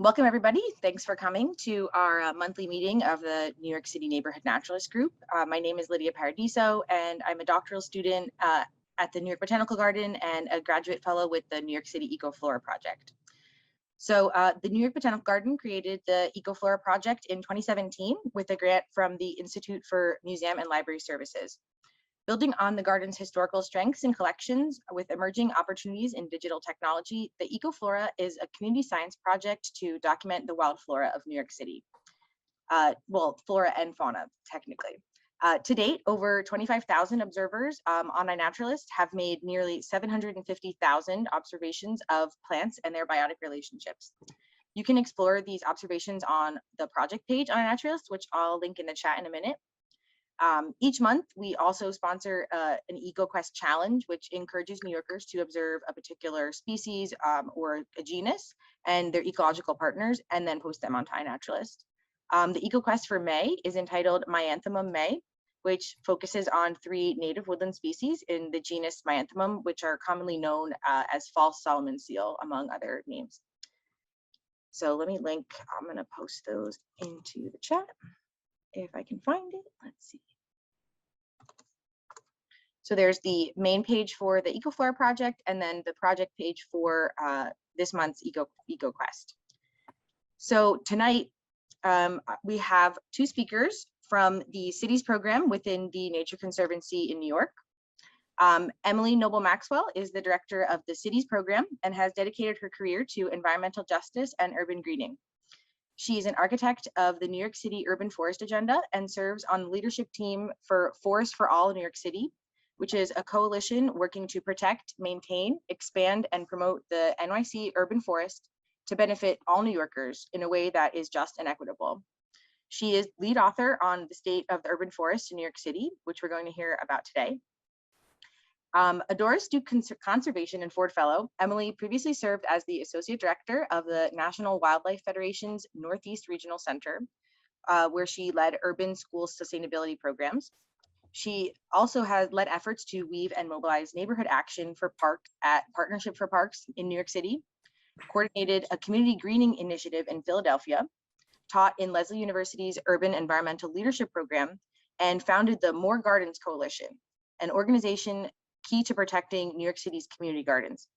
Welcome, everybody. Thanks for coming to our monthly meeting of the New York City Neighborhood Naturalist Group. My name is Lydia Paradiso, and I'm a doctoral student at the New York Botanical Garden and a graduate fellow with the New York City EcoFlora project. So the New York Botanical Garden created the EcoFlora project in 2017 with a grant from the Institute for Museum and Library Services. Building on the garden's historical strengths and collections with emerging opportunities in digital technology, the EcoFlora is a community science project to document the wild flora of New York City. Well, flora and fauna, technically. To date, over 25,000 observers, online naturalists, have made nearly 750,000 observations of plants and their biotic relationships. You can explore these observations on the project page on iNaturalist, which I'll link in the chat in a minute. Each month, we also sponsor an EcoQuest challenge, which encourages New Yorkers to observe a particular species or a genus and their ecological partners, and then post them onto iNaturalist. The EcoQuest for May is entitled Myanthemum May, which focuses on 3 native woodland species in the genus Myanthemum, which are commonly known as false Solomon seal, among other names. So let me link, I'm going to post those into the chat if I can find it. Let's see. So there's the main page for the EcoFlora project, and then the project page for this month's EcoQuest. So tonight, we have 2 speakers from the cities program within the Nature Conservancy in New York. Emily Nobel Maxwell is the director of the cities program and has dedicated her career to environmental justice and urban greening. She is an architect of the New York City Urban Forest Agenda and serves on the leadership team for Forest for All New York City, which is a coalition working to protect, maintain, expand, and promote the NYC Urban Forest to benefit all New Yorkers in a way that is just and equitable. She is lead author on the state of the urban forest in New York City, which we're going to hear about today. A Doris Duke Conservation and Ford Fellow, Emily previously served as the Associate Director of the National Wildlife Federation's Northeast Regional Center, where she led urban school sustainability programs. She also has led efforts to weave and mobilize neighborhood action for parks at Partnership for Parks in New York City, coordinated a community greening initiative in Philadelphia, taught in Lesley University's Urban Environmental Leadership Program, and founded the More Gardens Coalition, an organization key to protecting New York City's community gardens.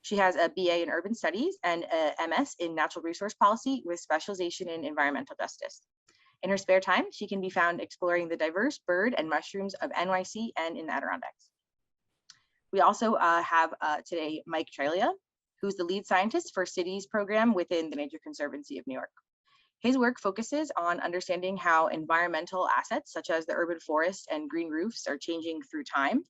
She has a BA in Urban Studies and a MS in Natural Resource Policy with specialization in environmental justice. In her spare time, she can be found exploring the diverse bird and mushrooms of NYC and in the Adirondacks. We also have today Mike Treglia, who's the lead scientist for cities program within the Nature Conservancy of New York. His work focuses on understanding how environmental assets such as the urban forest and green roofs are changing through time,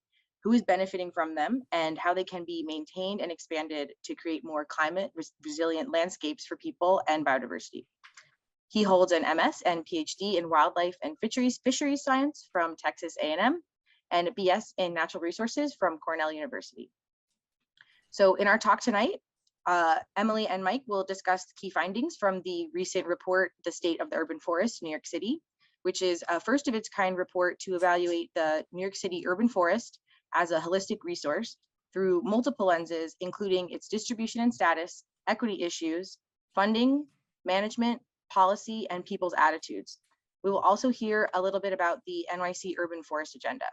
who is benefiting from them, and how they can be maintained and expanded to create more climate resilient landscapes for people and biodiversity. He holds an MS and PhD in wildlife and fisheries science from Texas A&M and a BS in natural resources from Cornell University. So in our talk tonight, Emily and Mike will discuss key findings from the recent report, The State of the Urban Forest, New York City, which is a first of its kind report to evaluate the New York City urban forest as a holistic resource through multiple lenses, including its distribution and status, equity issues, funding, management, policy, and people's attitudes. We will also hear a little bit about the NYC Urban Forest Agenda.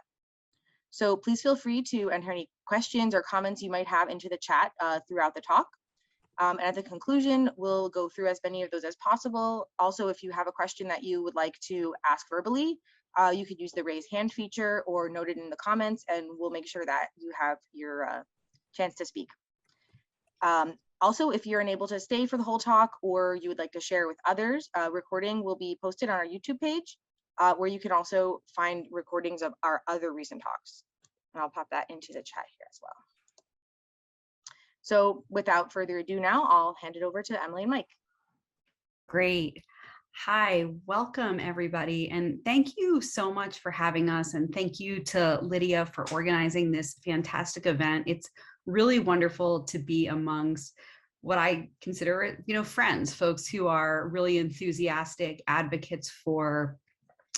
So please feel free to enter any questions or comments you might have into the chat throughout the talk. And at the conclusion, we'll go through as many of those as possible. Also, if you have a question that you would like to ask verbally, you could use the raise hand feature or note it in the comments, and we'll make sure that you have your chance to speak. Also, if you're unable to stay for the whole talk or you would like to share with others, recording will be posted on our YouTube page, where you can also find recordings of our other recent talks. And I'll pop that into the chat here as well. So without further ado now, I'll hand it over to Emily and Mike. Great. Hi, welcome everybody. And thank you so much for having us. And thank you to Lydia for organizing this fantastic event. It's really wonderful to be amongst what I consider, friends, folks who are really enthusiastic advocates for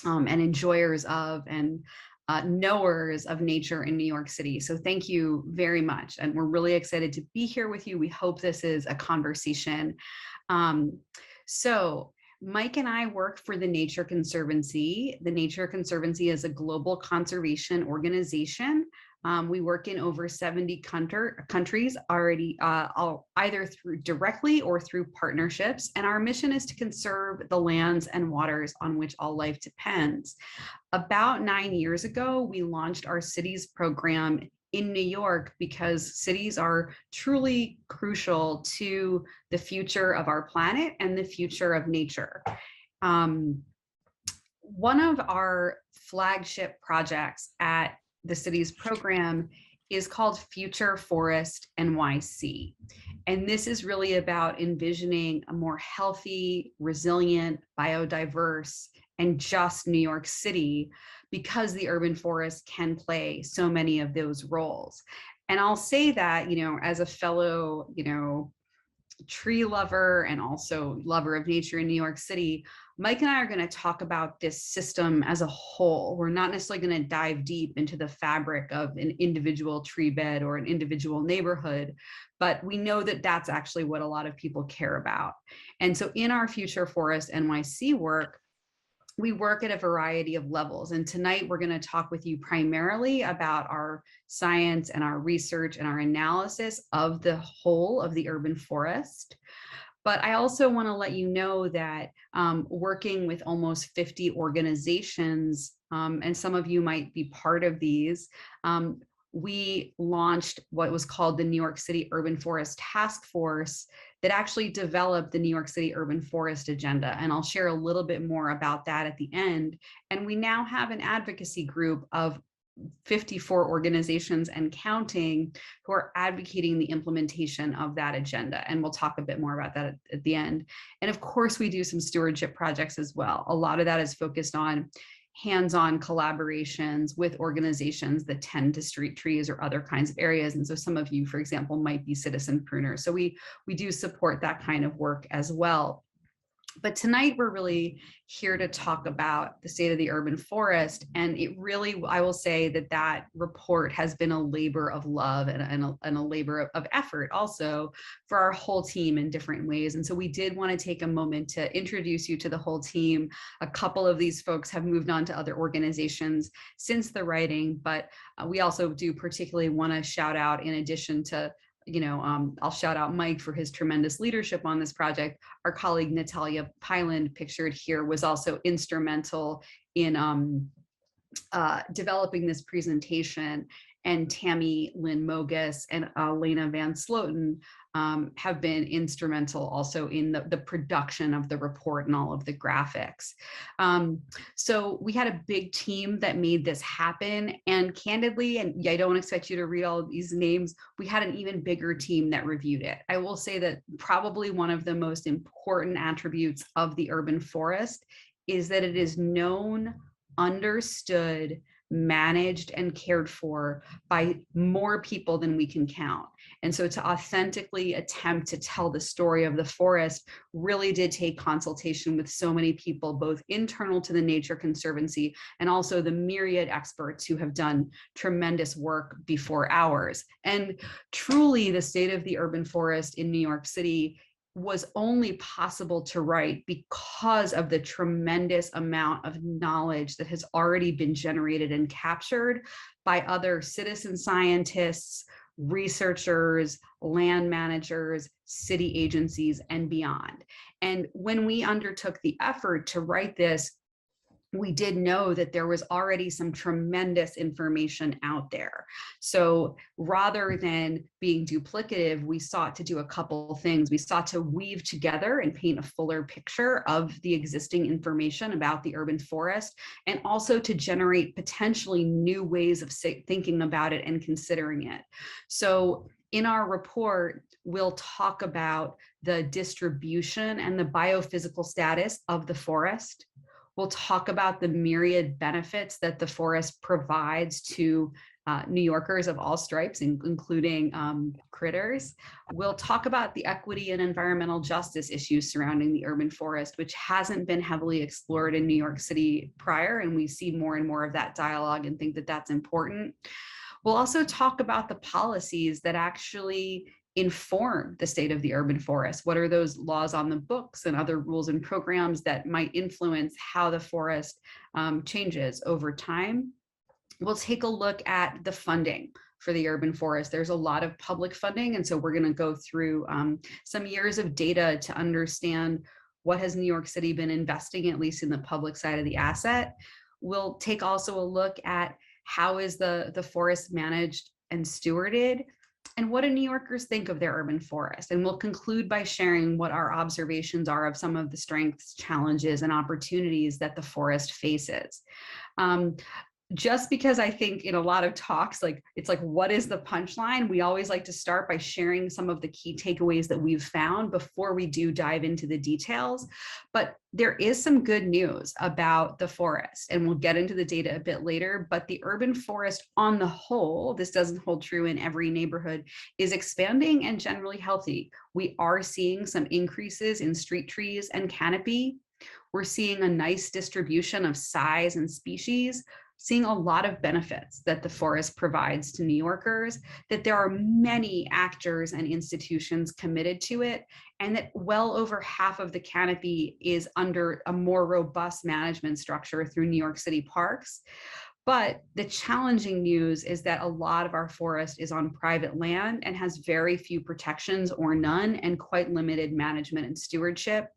and enjoyers of and knowers of nature in New York City. So thank you very much. And we're really excited to be here with you. We hope this is a conversation. So Mike and I work for the Nature Conservancy. The Nature Conservancy is a global conservation organization. We work in over 70 countries already, either through directly or through partnerships. And our mission is to conserve the lands and waters on which all life depends. About 9 years ago, we launched our cities program in New York because cities are truly crucial to the future of our planet and the future of nature. One of our flagship projects at the cities program is called Future Forest NYC. And this is really about envisioning a more healthy, resilient, biodiverse, and just New York City, because the urban forest can play so many of those roles. And I'll say that, as a fellow, tree lover and also lover of nature in New York City, Mike and I are going to talk about this system as a whole. We're not necessarily going to dive deep into the fabric of an individual tree bed or an individual neighborhood, but we know that that's actually what a lot of people care about. And so in our Future Forest NYC work, we work at a variety of levels. And tonight we're going to talk with you primarily about our science and our research and our analysis of the whole of the urban forest. But I also want to let you know that working with almost 50 organizations, and some of you might be part of these, we launched what was called the New York City Urban Forest Task Force that actually developed the New York City Urban Forest Agenda. And I'll share a little bit more about that at the end. And we now have an advocacy group of 54 organizations and counting who are advocating the implementation of that agenda. And we'll talk a bit more about that at the end. And of course, we do some stewardship projects as well. A lot of that is focused on hands-on collaborations with organizations that tend to street trees or other kinds of areas. And so some of you, for example, might be citizen pruners. So we do support that kind of work as well. But tonight we're really here to talk about the state of the urban forest. And it really, I will say that report has been a labor of love and a labor of effort also for our whole team in different ways. And so we did want to take a moment to introduce you to the whole team. A couple of these folks have moved on to other organizations since the writing, but we also do particularly want to shout out, in addition to I'll shout out Mike for his tremendous leadership on this project. Our colleague Natalia Pyland, pictured here, was also instrumental in developing this presentation. And Tammy Lynn Mogus and Lena Van Sloten have been instrumental also in the production of the report and all of the graphics. So we had a big team that made this happen. And candidly, and I don't expect you to read all of these names, we had an even bigger team that reviewed it. I will say that probably one of the most important attributes of the urban forest is that it is known, understood, managed, and cared for by more people than we can count. And so to authentically attempt to tell the story of the forest really did take consultation with so many people, both internal to the Nature Conservancy and also the myriad experts who have done tremendous work before ours. And truly, the state of the urban forest in New York City was only possible to write because of the tremendous amount of knowledge that has already been generated and captured by other citizen scientists, researchers, land managers, city agencies, and beyond. And when we undertook the effort to write this, we did know that there was already some tremendous information out there. So rather than being duplicative, we sought to do a couple of things. We sought to weave together and paint a fuller picture of the existing information about the urban forest, and also to generate potentially new ways of thinking about it and considering it. So in our report, we'll talk about the distribution and the biophysical status of the forest. We'll talk about the myriad benefits that the forest provides to New Yorkers of all stripes, including critters. We'll talk about the equity and environmental justice issues surrounding the urban forest, which hasn't been heavily explored in New York City prior, and we see more and more of that dialogue and think that that's important. We'll also talk about the policies that actually inform the state of the urban forest. What are those laws on the books and other rules and programs that might influence how the forest changes over time? We'll take a look at the funding for the urban forest. There's a lot of public funding, and so we're going to go through some years of data to understand what has New York City been investing, at least in the public side of the asset. We'll take also a look at how is the forest managed and stewarded, and what do New Yorkers think of their urban forest? And we'll conclude by sharing what our observations are of some of the strengths, challenges, and opportunities that the forest faces. Just because I think in a lot of talks, it's like, what is the punchline? We always like to start by sharing some of the key takeaways that we've found before we do dive into the details. But there is some good news about the forest, and we'll get into the data a bit later, but the urban forest on the whole, this doesn't hold true in every neighborhood, is expanding and generally healthy. We are seeing some increases in street trees and canopy. We're seeing a nice distribution of size and species, seeing a lot of benefits that the forest provides to New Yorkers, that there are many actors and institutions committed to it, and that well over half of the canopy is under a more robust management structure through New York City Parks. But the challenging news is that a lot of our forest is on private land and has very few protections or none, and quite limited management and stewardship,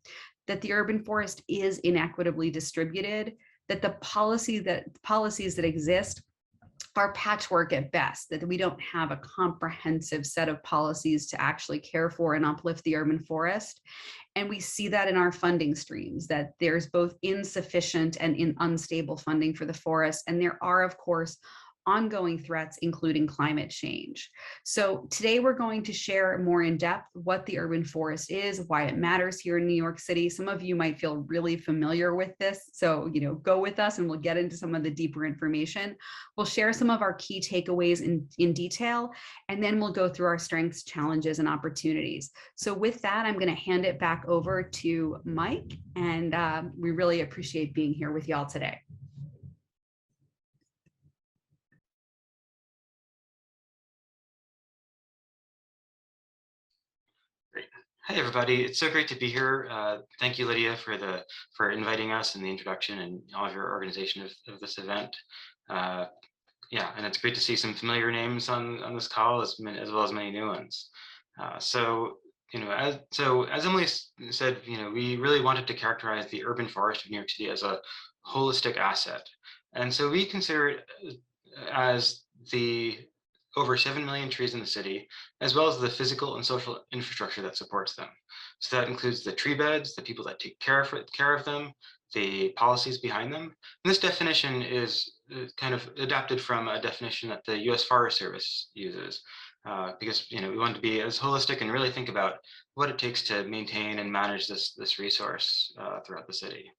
that the urban forest is inequitably distributed, that the policies that exist are patchwork at best, that we don't have a comprehensive set of policies to actually care for and uplift the urban forest. And we see that in our funding streams, that there's both insufficient and unstable funding for the forest. And there are, of course, ongoing threats, including climate change. So today we're going to share more in depth what the urban forest is, why it matters here in New York City. Some of you might feel really familiar with this, so go with us and we'll get into some of the deeper information. We'll share some of our key takeaways in detail, and then we'll go through our strengths, challenges, and opportunities. So with that, I'm going to hand it back over to Mike, and we really appreciate being here with y'all today. Hi everybody, it's so great to be here. Thank you, Lydia, for inviting us and the introduction and all of your organization of this event. Yeah, and it's great to see some familiar names on this call as well as many new ones. So as Emily said, we really wanted to characterize the urban forest of New York City as a holistic asset, and so we consider it as the over 7 million trees in the city, as well as the physical and social infrastructure that supports them. So that includes the tree beds, the people that take care of them, the policies behind them. And this definition is kind of adapted from a definition that the U.S. Forest Service uses, because we want to be as holistic and really think about what it takes to maintain and manage this resource throughout the city.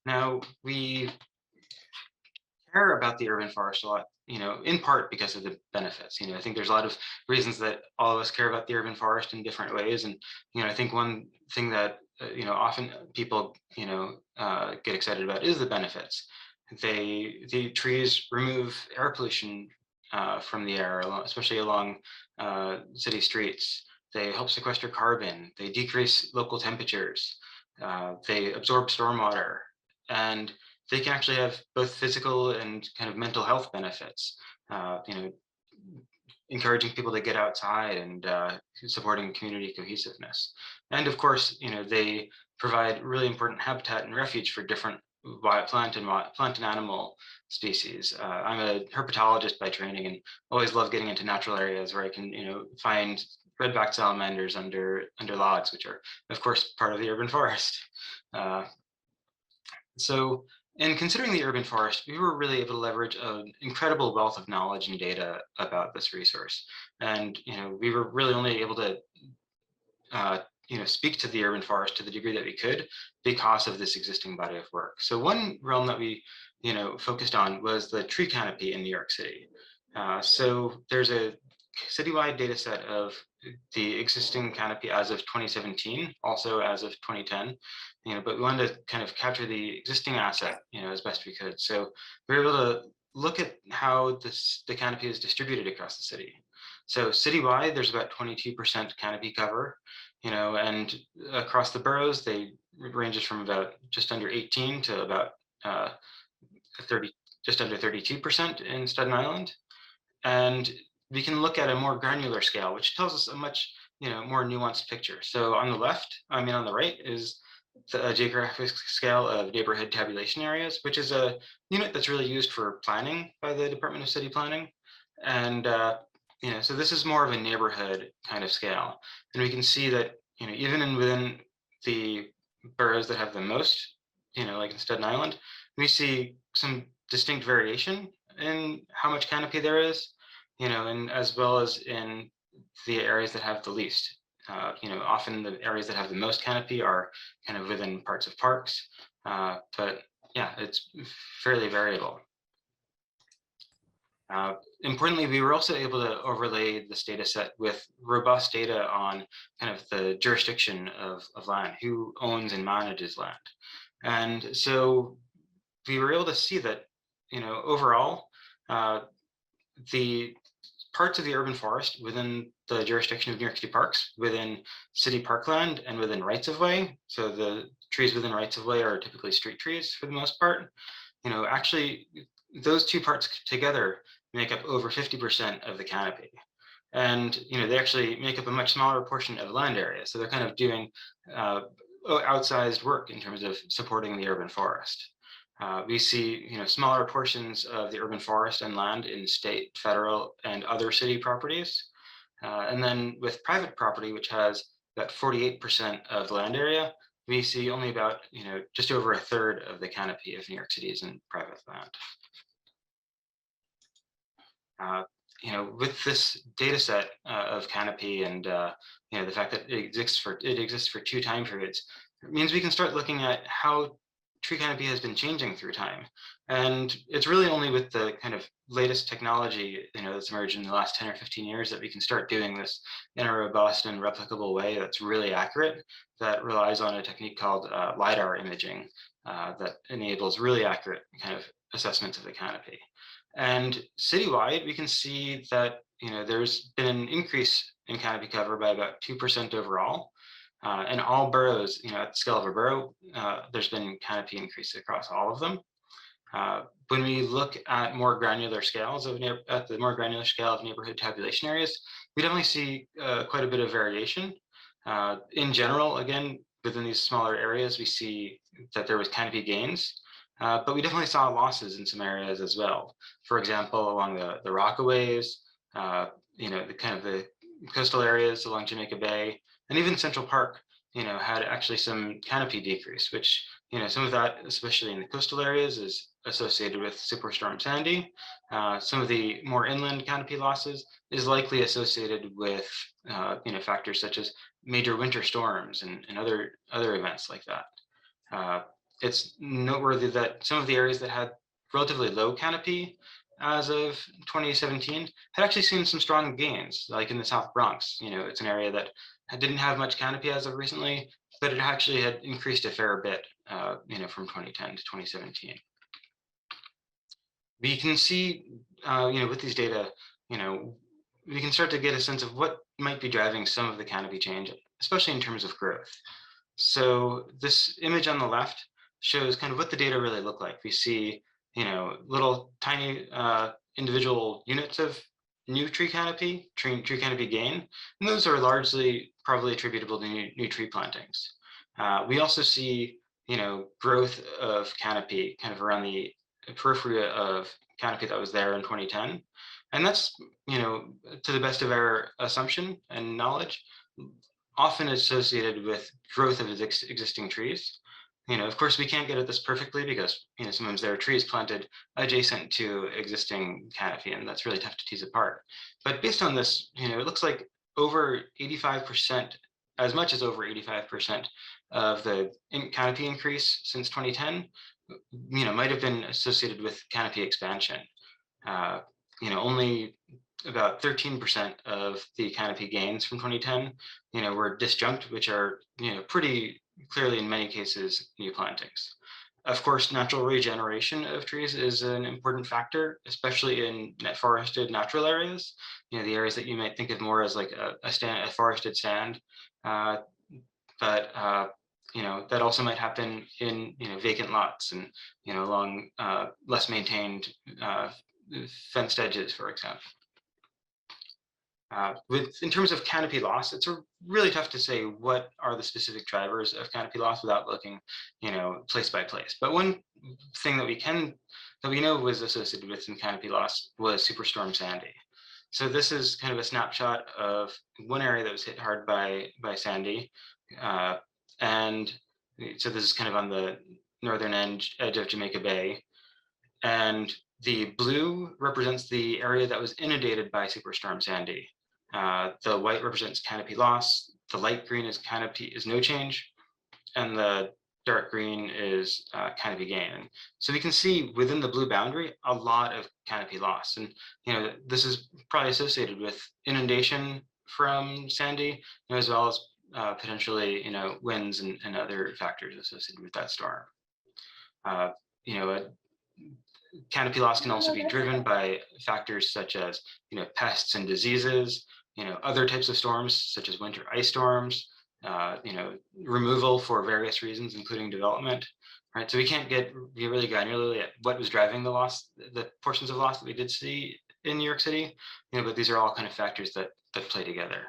Now, we care about the urban forest a lot, in part because of the benefits. I think there's a lot of reasons that all of us care about the urban forest in different ways. And, I think one thing that, often people, get excited about is the benefits. The trees remove air pollution from the air, especially along city streets. They help sequester carbon. They decrease local temperatures. They absorb stormwater. And they can actually have both physical and kind of mental health benefits, encouraging people to get outside and supporting community cohesiveness. And of course, they provide really important habitat and refuge for different plant and animal species. I'm a herpetologist by training and always love getting into natural areas where I can, find red-backed salamanders under logs, which are, of course, part of the urban forest. So in considering the urban forest, we were really able to leverage an incredible wealth of knowledge and data about this resource. And, we were really only able to, speak to the urban forest to the degree that we could because of this existing body of work. So one realm that we, focused on was the tree canopy in New York City. So there's a citywide data set of the existing canopy as of 2017, also as of 2010, but we wanted to kind of capture the existing asset, as best we could. So we were able to look at how the canopy is distributed across the city. So citywide, there's about 22% canopy cover, and across the boroughs, they ranges from about just under 18 to about 30, just under 32% in Staten Island. And we can look at a more granular scale, which tells us a much more nuanced picture. So on the right is the geographic scale of neighborhood tabulation areas, which is a unit that's really used for planning by the Department of City Planning. And so this is more of a neighborhood kind of scale. And we can see that even within the boroughs that have the most, like in Staten Island, we see some distinct variation in how much canopy there is, and as well as in the areas that have the least. Often the areas that have the most canopy are kind of within parts of parks, but yeah, it's fairly variable. Importantly, we were also able to overlay this data set with robust data on kind of the jurisdiction of land, who owns and manages land. And so we were able to see that, overall, the parts of the urban forest within the jurisdiction of New York City Parks, within city parkland and within rights-of-way. So the trees within rights-of-way are typically street trees for the most part. Actually, those two parts together make up over 50% of the canopy. And they actually make up a much smaller portion of land area. So they're kind of doing outsized work in terms of supporting the urban forest. We see smaller portions of the urban forest and land in state, federal, and other city properties. And then with private property, which has about 48% of the land area, we see only about just over a third of the canopy of New York City is in private land. With this data set of canopy and the fact that it exists for 2 time periods, it means we can start looking at how tree canopy has been changing through time. And it's really only with the kind of latest technology that's emerged in the last 10 or 15 years that we can start doing this in a robust and replicable way that's really accurate, that relies on a technique called LiDAR imaging that enables really accurate kind of assessments of the canopy. And citywide, we can see that there's been an increase in canopy cover by about 2% overall. And all boroughs, at the scale of a borough, there's been canopy increase across all of them. When we look at more granular scales of neighborhood tabulation areas, we definitely see quite a bit of variation. In general, again, within these smaller areas, we see that there was canopy gains, but we definitely saw losses in some areas as well. For example, along the Rockaways, the coastal areas along Jamaica Bay, and even Central Park, had actually some canopy decrease, which, some of that, especially in the coastal areas, is associated with Superstorm Sandy. Some of the more inland canopy losses is likely associated with, factors such as major winter storms and other events like that. It's noteworthy that some of the areas that had relatively low canopy as of 2017 had actually seen some strong gains, like in the South Bronx. It's an area that didn't have much canopy as of recently, but it actually had increased a fair bit, from 2010 to 2017. We can see, with these data, we can start to get a sense of what might be driving some of the canopy change, especially in terms of growth. So this image on the left shows kind of what the data really look like. We see, little tiny individual units of new tree canopy gain, and those are largely probably attributable to new tree plantings. We also see, growth of canopy kind of around the periphery of canopy that was there in 2010. And that's, to the best of our assumption and knowledge, often associated with growth of existing trees. Of course, we can't get at this perfectly because, sometimes there are trees planted adjacent to existing canopy, and that's really tough to tease apart. But based on this, it looks like over 85%, as much as over 85% of the canopy increase since 2010, might have been associated with canopy expansion. only about 13% of the canopy gains from 2010, were disjunct, which are, pretty clearly in many cases new plantings. Of course, natural regeneration of trees is an important factor, especially in net forested natural areas. The areas that you might think of more as like a forested stand, but that also might happen in vacant lots and along less maintained fenced edges, for example. In terms of canopy loss, it's really tough to say what are the specific drivers of canopy loss without looking, place by place. But one thing that we know was associated with some canopy loss was Superstorm Sandy. So this is kind of a snapshot of one area that was hit hard by Sandy, and so this is kind of on the northern edge of Jamaica Bay, and the blue represents the area that was inundated by Superstorm Sandy. The white represents canopy loss. The light green is no change, and the dark green is canopy gain. So we can see within the blue boundary a lot of canopy loss, and this is probably associated with inundation from Sandy, as well as potentially winds and other factors associated with that storm. Canopy loss can also be driven by factors such as pests and diseases, other types of storms such as winter ice storms, removal for various reasons, including development. Right, so we can't get really granularly at what was driving the loss, the portions of loss that we did see in New York City, but these are all kind of factors that play together.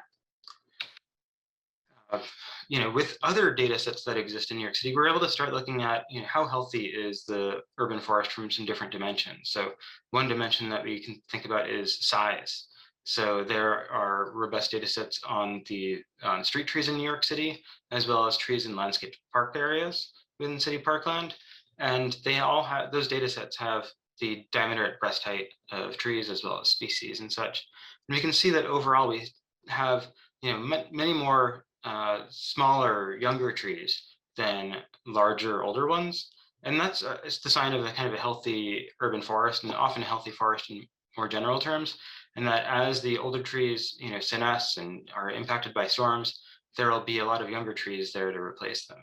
With other data sets that exist in New York City, we're able to start looking at how healthy is the urban forest from some different dimensions. So one dimension that we can think about is size. So there are robust data sets on street trees in New York City, as well as trees in landscaped park areas within city parkland. And they all have, those data sets have the diameter at breast height of trees, as well as species and such. And we can see that overall we have many more smaller, younger trees than larger, older ones. And that's it's the sign of a kind of a healthy urban forest, and often a healthy forest in more general terms. And that as the older trees, senesce and are impacted by storms, there will be a lot of younger trees there to replace them.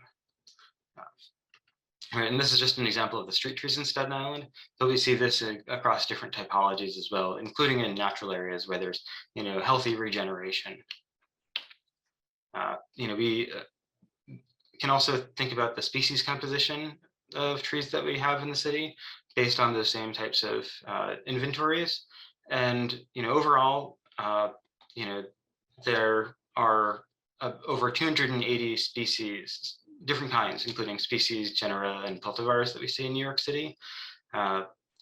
And this is just an example of the street trees in Staten Island, but we see this across different typologies as well, including in natural areas where there's, healthy regeneration. We can also think about the species composition of trees that we have in the city based on those same types of inventories. And overall, there are over 280 species, different kinds, including species, genera, and cultivars that we see in New York City.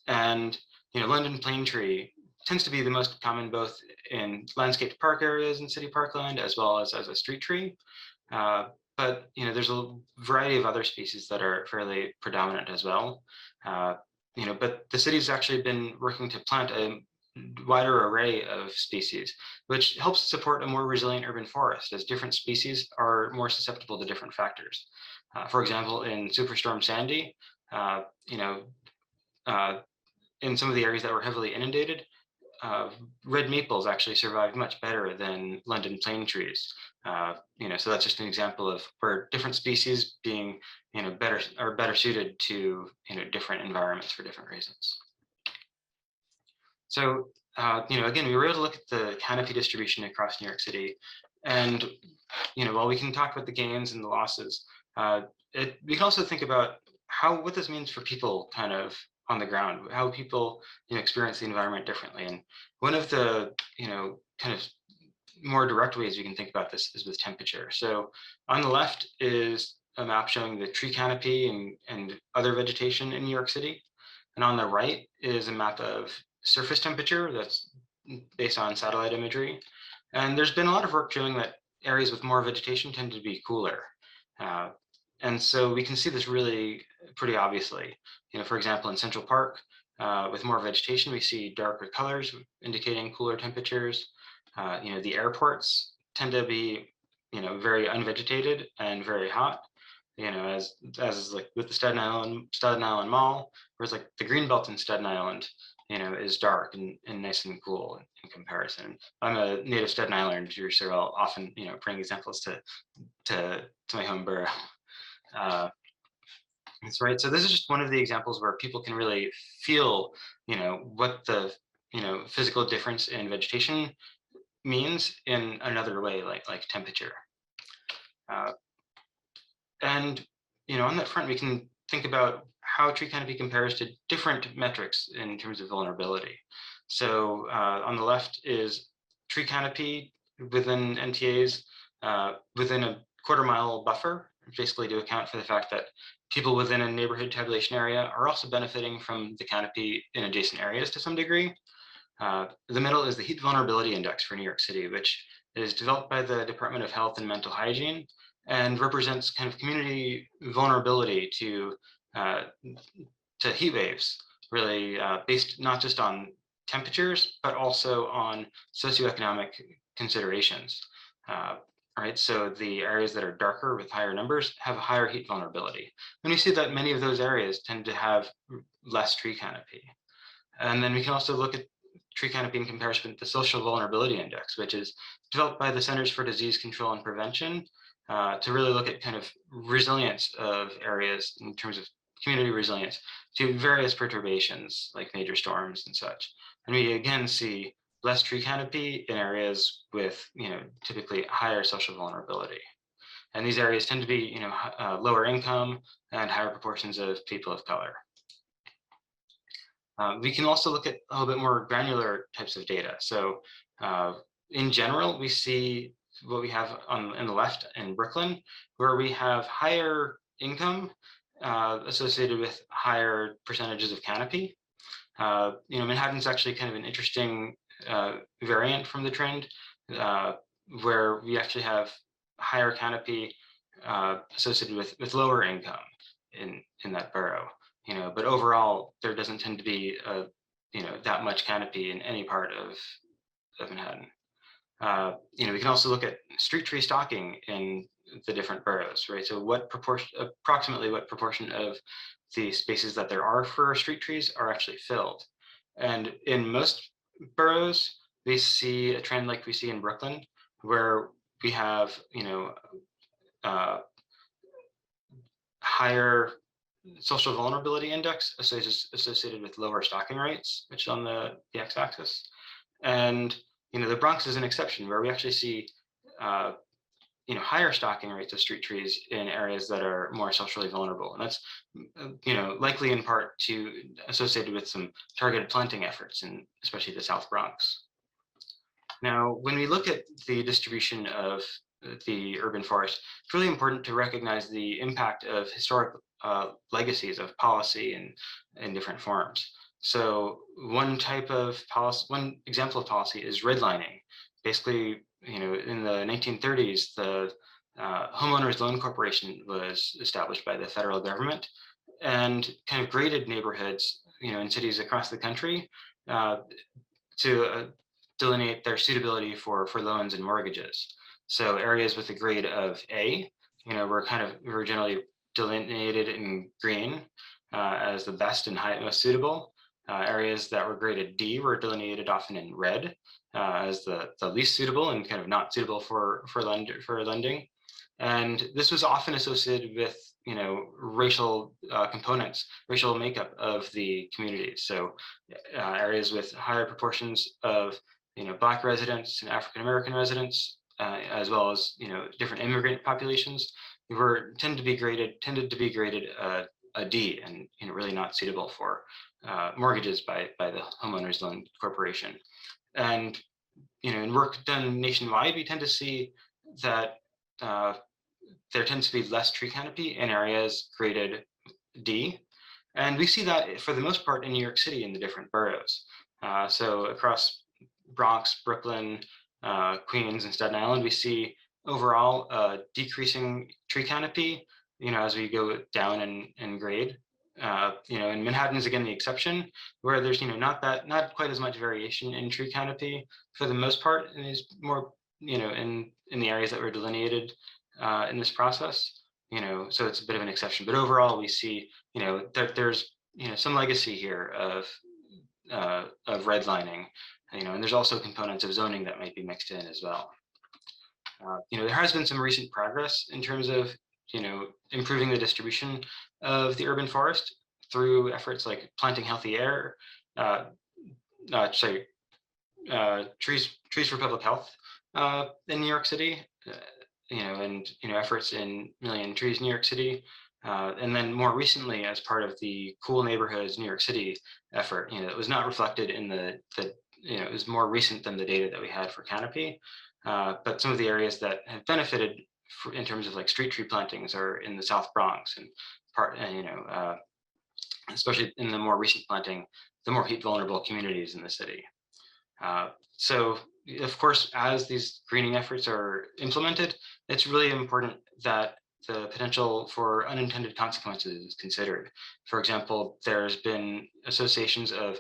And London plane tree tends to be the most common both in landscaped park areas in city parkland, as well as a street tree. But there's a variety of other species that are fairly predominant as well. But the city's actually been working to plant a wider array of species, which helps support a more resilient urban forest, as different species are more susceptible to different factors. For example, in Superstorm Sandy, in some of the areas that were heavily inundated, red maples actually survived much better than London plane trees. So that's just an example of where different species being, better suited to, different environments for different reasons. So, again, we were able to look at the canopy distribution across New York City, and, while we can talk about the gains and the losses, we can also think about what this means for people kind of on the ground, how people experience the environment differently. And one of the kind of more direct ways we can think about this is with temperature. So on the left is a map showing the tree canopy and other vegetation in New York City, and on the right is a map of surface temperature that's based on satellite imagery. And there's been a lot of work showing that areas with more vegetation tend to be cooler. And so we can see this really pretty obviously. For example, in Central Park, with more vegetation, we see darker colors indicating cooler temperatures. The airports tend to be, very unvegetated and very hot. As is like with the Staten Island Mall, whereas like the Greenbelt in Staten Island, is dark and nice and cool in comparison. I'm a native Staten Islander, so I'll often, bring examples to my home borough. That's right. So this is just one of the examples where people can really feel, what the, physical difference in vegetation means in another way, like temperature. And, on that front, we can think about how tree canopy compares to different metrics in terms of vulnerability. So on the left is tree canopy within NTAs within a quarter-mile buffer, basically to account for the fact that people within a neighborhood tabulation area are also benefiting from the canopy in adjacent areas to some degree. The middle is the heat vulnerability index for New York City, which is developed by the Department of Health and Mental Hygiene and represents kind of community vulnerability to heat waves, really based not just on temperatures, but also on socioeconomic considerations. Right, so the areas that are darker with higher numbers have a higher heat vulnerability. And we see that many of those areas tend to have less tree canopy. And then we can also look at tree canopy in comparison with the social vulnerability index, which is developed by the Centers for Disease Control and Prevention to really look at kind of resilience of areas in terms of community resilience to various perturbations like major storms and such. And we again see less tree canopy in areas with, typically higher social vulnerability. And these areas tend to be, lower income and higher proportions of people of color. We can also look at a little bit more granular types of data. So in general, we see what we have on the left in Brooklyn, where we have higher income associated with higher percentages of canopy. Manhattan's actually kind of an interesting variant from the trend, where we actually have higher canopy associated with lower income in that borough. But overall, there doesn't tend to be that much canopy in any part of Manhattan. We can also look at street tree stocking in the different boroughs, right? So approximately what proportion of the spaces that there are for street trees are actually filled. And in most boroughs, we see a trend like we see in Brooklyn, where we have, higher social vulnerability index associated with lower stocking rates, which is on the x-axis. And, the Bronx is an exception, where we actually see, higher stocking rates of street trees in areas that are more socially vulnerable. And that's, likely in part associated with some targeted planting efforts in especially the South Bronx. Now, when we look at the distribution of the urban forest, it's really important to recognize the impact of historic legacies of policy in different forms. So one example of policy is redlining. Basically, in the 1930s, the Homeowners Loan Corporation was established by the federal government and kind of graded neighborhoods, in cities across the country to delineate their suitability for loans and mortgages. So areas with a grade of A, were generally delineated in green as the best and most suitable. Areas that were graded D were delineated often in red as the least suitable and kind of not suitable for lending. And this was often associated with, racial components, racial makeup of the communities. So areas with higher proportions of, Black residents and African-American residents, as well as, different immigrant populations, tended to be graded a D and, really not suitable for mortgages by the Homeowners Loan Corporation. And, in work done nationwide, we tend to see that there tends to be less tree canopy in areas graded D. And we see that for the most part in New York City in the different boroughs. So across Bronx, Brooklyn, Queens, and Staten Island, we see overall decreasing tree canopy, as we go down in grade. And Manhattan is again the exception, where there's not quite as much variation in tree canopy for the most part, and is more in the areas that were delineated in this process. So it's a bit of an exception, but overall we see that there's some legacy here of redlining, and there's also components of zoning that might be mixed in as well. There has been some recent progress in terms of, improving the distribution of the urban forest through efforts like planting healthy air, trees for public health in New York City, and efforts in Million Trees New York City, and then more recently as part of the Cool Neighborhoods New York City effort. It was not reflected in the it was more recent than the data that we had for Canopy, but some of the areas that have benefited in terms of like street tree plantings are in the South Bronx and especially in the more recent planting, the more heat vulnerable communities in the city. So of course, as these greening efforts are implemented, it's really important that the potential for unintended consequences is considered. For example, there's been associations of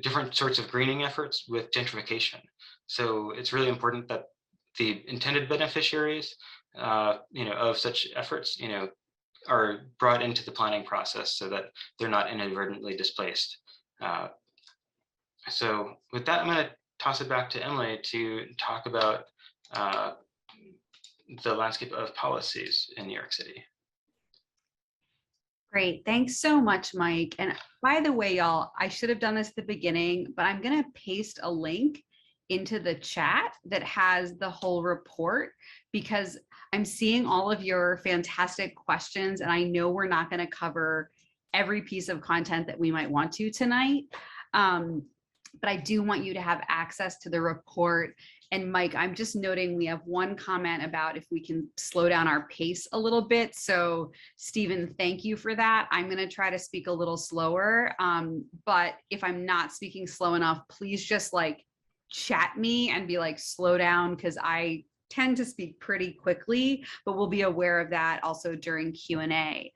different sorts of greening efforts with gentrification. So it's really important that the intended beneficiaries of such efforts, are brought into the planning process so that they're not inadvertently displaced. So with that, I'm going to toss it back to Emily to talk about the landscape of policies in New York City. Great. Thanks so much, Mike. And by the way, y'all, I should have done this at the beginning, but I'm going to paste a link into the chat that has the whole report, because I'm seeing all of your fantastic questions, and I know we're not going to cover every piece of content that we might want to tonight. But I do want you to have access to the report. And Mike, I'm just noting we have one comment about if we can slow down our pace a little bit. So Stephen, thank you for that. I'm going to try to speak a little slower. But if I'm not speaking slow enough, please just like chat me and be like, slow down, because I tend to speak pretty quickly, but we'll be aware of that also during Q&A.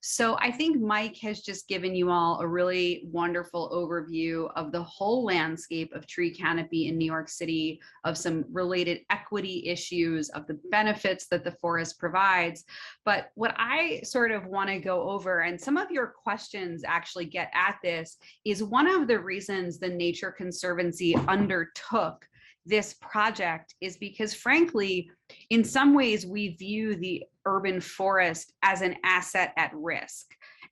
So I think Mike has just given you all a really wonderful overview of the whole landscape of tree canopy in New York City, of some related equity issues, of the benefits that the forest provides. But what I sort of want to go over, and some of your questions actually get at this, is one of the reasons the Nature Conservancy undertook this project is because, frankly, in some ways we view the urban forest as an asset at risk.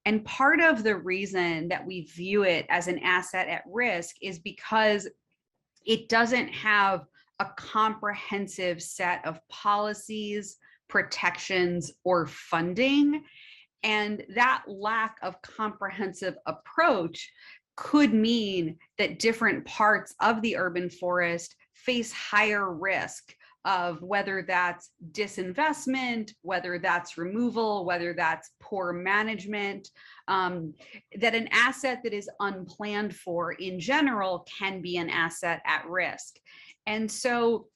And part of the reason that we view it as an asset at risk is because it doesn't have a comprehensive set of policies, protections, or funding. And that lack of comprehensive approach could mean that different parts of the urban forest face higher risk of whether that's disinvestment, whether that's removal, whether that's poor management, that an asset that is unplanned for in general can be an asset at risk. And so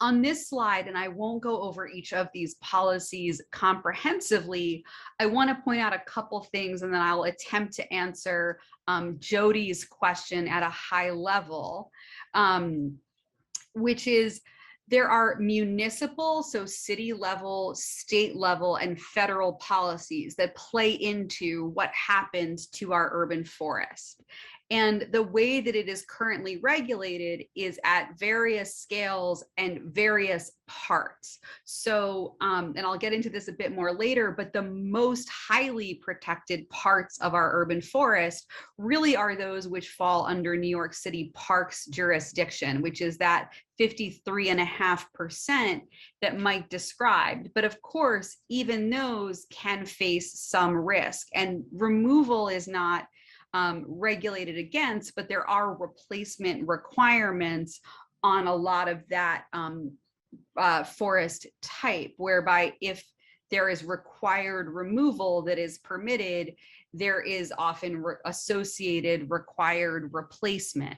on this slide, and I won't go over each of these policies comprehensively, I want to point out a couple things, and then I'll attempt to answer Jody's question at a high level, which is there are municipal, so city level, state level, and federal policies that play into what happens to our urban forest. And the way that it is currently regulated is at various scales and various parts. So, and I'll get into this a bit more later, but the most highly protected parts of our urban forest really are those which fall under New York City Parks jurisdiction, which is that 53.5% that Mike described. But of course, even those can face some risk, and removal is not regulated against, but there are replacement requirements on a lot of that forest type, whereby if there is required removal that is permitted, there is often associated required replacement.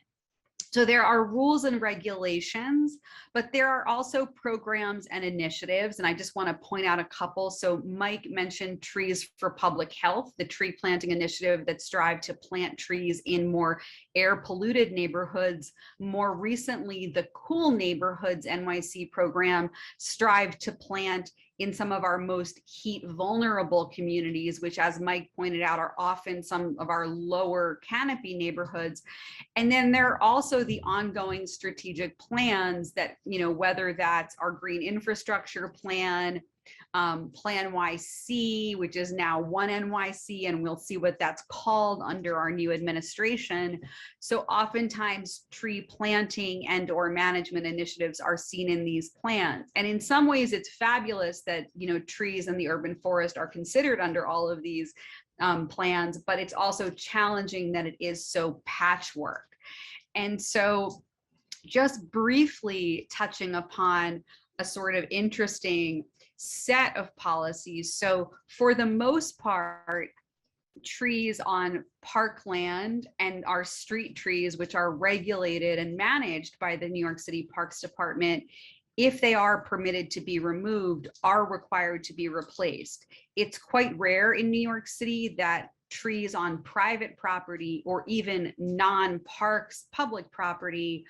So there are rules and regulations, but there are also programs and initiatives. And I just want to point out a couple. So Mike mentioned Trees for Public Health, the tree planting initiative that strive to plant trees in more air polluted neighborhoods. More recently, the Cool Neighborhoods NYC program strived to plant in some of our most heat vulnerable communities, which, as Mike pointed out, are often some of our lower canopy neighborhoods. And then there are also the ongoing strategic plans that, whether that's our green infrastructure plan, Plan YC, which is now One NYC, and we'll see what that's called under our new administration. So oftentimes tree planting and or management initiatives are seen in these plans. And in some ways it's fabulous that, trees in the urban forest are considered under all of these plans, but it's also challenging that it is so patchwork. And so just briefly touching upon a sort of interesting set of policies. So for the most part, trees on parkland and our street trees, which are regulated and managed by the New York City Parks Department, if they are permitted to be removed, are required to be replaced. It's quite rare in New York City that trees on private property or even non-parks public property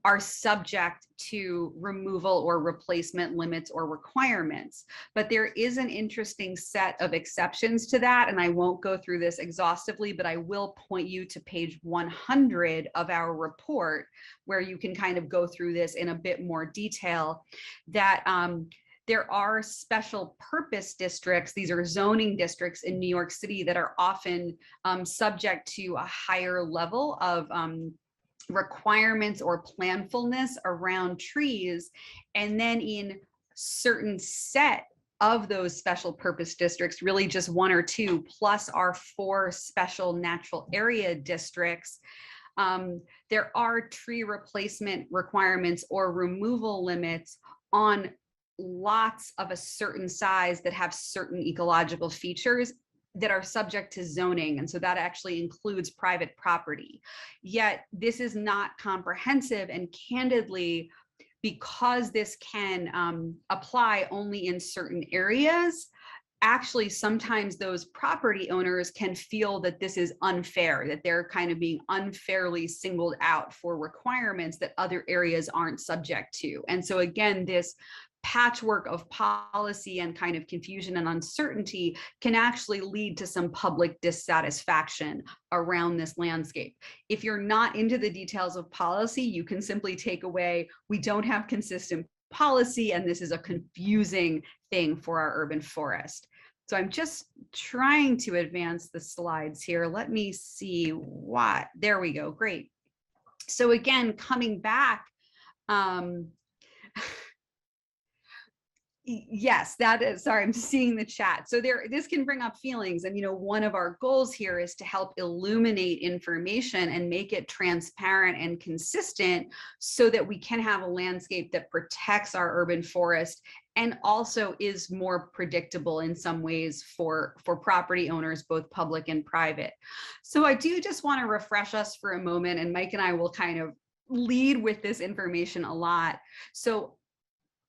are subject to removal or replacement limits or requirements. But there is an interesting set of exceptions to that, and I won't go through this exhaustively, but I will point you to page 100 of our report, where you can kind of go through this in a bit more detail, that there are special purpose districts. These are zoning districts in New York City that are often subject to a higher level of requirements or planfulness around trees. And then in certain set of those special purpose districts, really just one or two, plus our 4 special natural area districts, there are tree replacement requirements or removal limits on lots of a certain size that have certain ecological features that are subject to zoning. And so that actually includes private property. Yet this is not comprehensive, and candidly, because this can apply only in certain areas, actually sometimes those property owners can feel that this is unfair, that they're kind of being unfairly singled out for requirements that other areas aren't subject to. And so again, this patchwork of policy and kind of confusion and uncertainty can actually lead to some public dissatisfaction around this landscape. If you're not into the details of policy, you can simply take away, we don't have consistent policy, and this is a confusing thing for our urban forest. So I'm just trying to advance the slides here. Let me see what, there we go, great. So again, coming back, yes, that is, sorry, I'm seeing the chat. So this can bring up feelings. And, one of our goals here is to help illuminate information and make it transparent and consistent so that we can have a landscape that protects our urban forest and also is more predictable in some ways for property owners, both public and private. So I do just want to refresh us for a moment, and Mike and I will kind of lead with this information a lot. So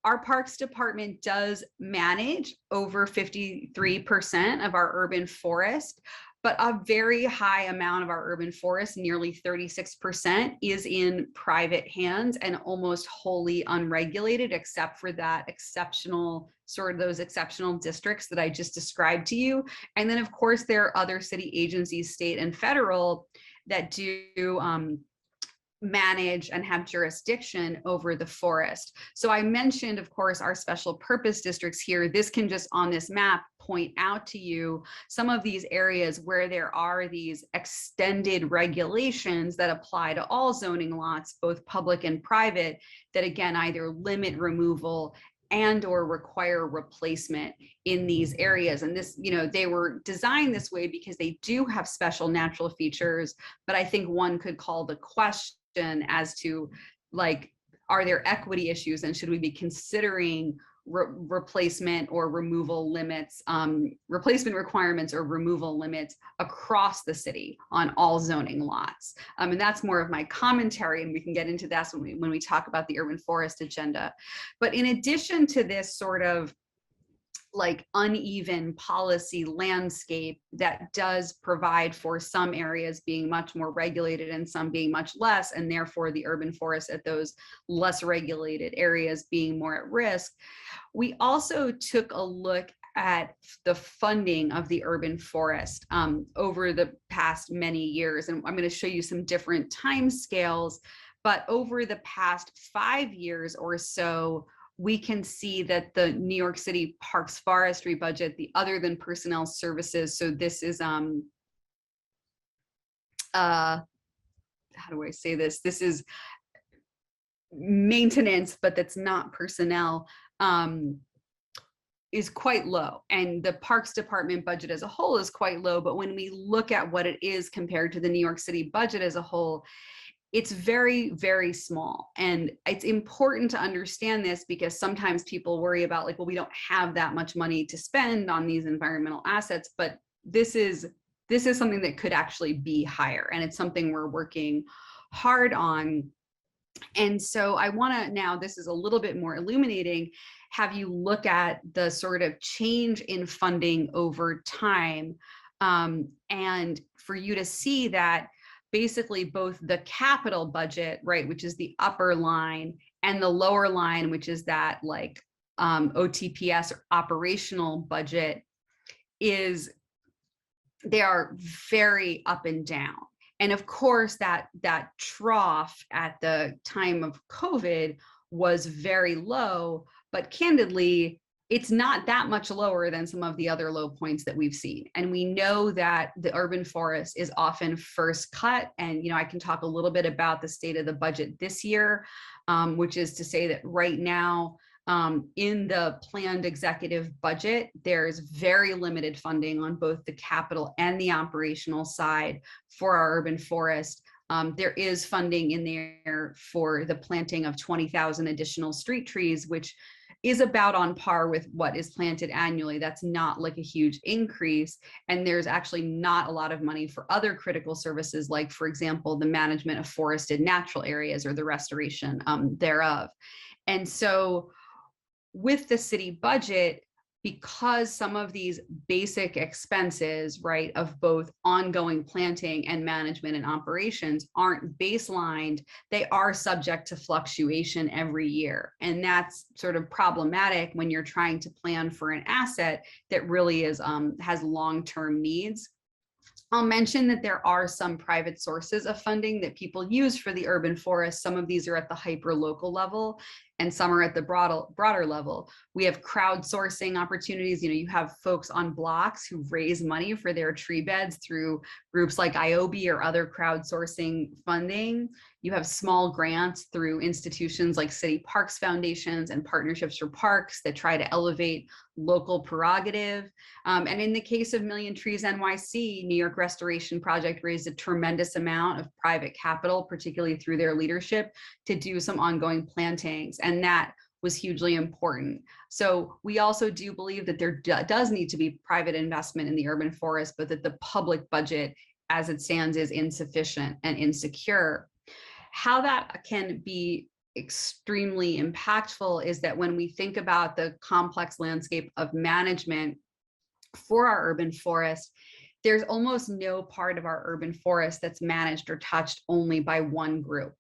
our Parks Department does manage over 53% of our urban forest, but a very high amount of our urban forest, nearly 36%, is in private hands and almost wholly unregulated, except for that exceptional, those exceptional districts that I just described to you. And then of course, there are other city agencies, state and federal, that do manage and have jurisdiction over the forest. So I mentioned, of course, our special purpose districts here. This can just on this map point out to you some of these areas where there are these extended regulations that apply to all zoning lots, both public and private, that again either limit removal and or require replacement in these areas. And this, they were designed this way because they do have special natural features, but I think one could call the question as to, like, are there equity issues, and should we be considering replacement or removal limits, replacement requirements or removal limits across the city on all zoning lots? And that's more of my commentary, and we can get into that when we talk about the urban forest agenda. But in addition to this sort of like uneven policy landscape that does provide for some areas being much more regulated and some being much less, and therefore the urban forests at those less regulated areas being more at risk. We also took a look at the funding of the urban forest over the past many years, and I'm going to show you some different time scales, but over the past 5 years or so, we can see that the New York City Parks forestry budget, the other than personnel services, so this is how do I say this? This is maintenance, but that's not personnel, is quite low. And the Parks Department budget as a whole is quite low, but when we look at what it is compared to the New York City budget as a whole, it's very, very small. And it's important to understand this because sometimes people worry about like, well, we don't have that much money to spend on these environmental assets, but this is something that could actually be higher. And it's something we're working hard on. And so I wanna now, this is a little bit more illuminating, have you look at the sort of change in funding over time. And for you to see that basically both the capital budget, right, which is the upper line, and the lower line, which is that like OTPS or operational budget, they are very up and down. And of course, that trough at the time of COVID was very low, but candidly, it's not that much lower than some of the other low points that we've seen. And we know that the urban forest is often first cut. And, I can talk a little bit about the state of the budget this year, which is to say that right now, in the planned executive budget, there's very limited funding on both the capital and the operational side for our urban forest. There is funding in there for the planting of 20,000 additional street trees, which is about on par with what is planted annually. That's not like a huge increase. And there's actually not a lot of money for other critical services, like, for example, the management of forested natural areas or the restoration thereof. And so with the city budget, because some of these basic expenses, right, of both ongoing planting and management and operations aren't baselined, they are subject to fluctuation every year. And that's sort of problematic when you're trying to plan for an asset that really is has long-term needs. I'll mention that there are some private sources of funding that people use for the urban forest. Some of these are at the hyper-local level, and some are at the broader level. We have crowdsourcing opportunities. You have folks on blocks who raise money for their tree beds through groups like IOB or other crowdsourcing funding. You have small grants through institutions like city parks foundations and partnerships for parks that try to elevate local prerogative. And in the case of Million Trees NYC, New York Restoration Project raised a tremendous amount of private capital, particularly through their leadership, to do some ongoing plantings. And that was hugely important. So we also do believe that there does need to be private investment in the urban forest, but that the public budget as it stands is insufficient and insecure. How that can be extremely impactful is that when we think about the complex landscape of management for our urban forest, there's almost no part of our urban forest that's managed or touched only by one group.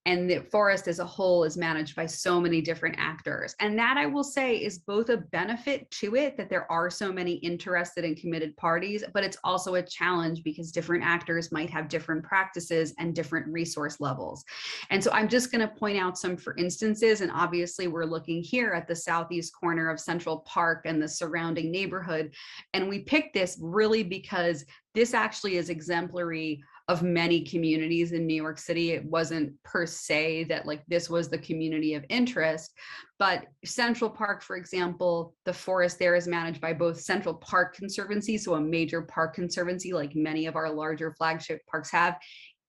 And the forest as a whole is managed by so many different actors. And that, I will say, is both a benefit to it, that there are so many interested and committed parties, but it's also a challenge because different actors might have different practices and different resource levels. And so I'm just going to point out some for instances. And obviously we're looking here at the southeast corner of Central Park and the surrounding neighborhood. And we picked this really because this actually is exemplary of many communities in New York City. It wasn't per se that like this was the community of interest, but Central Park, for example, the forest there is managed by both Central Park Conservancy, so a major park conservancy like many of our larger flagship parks have,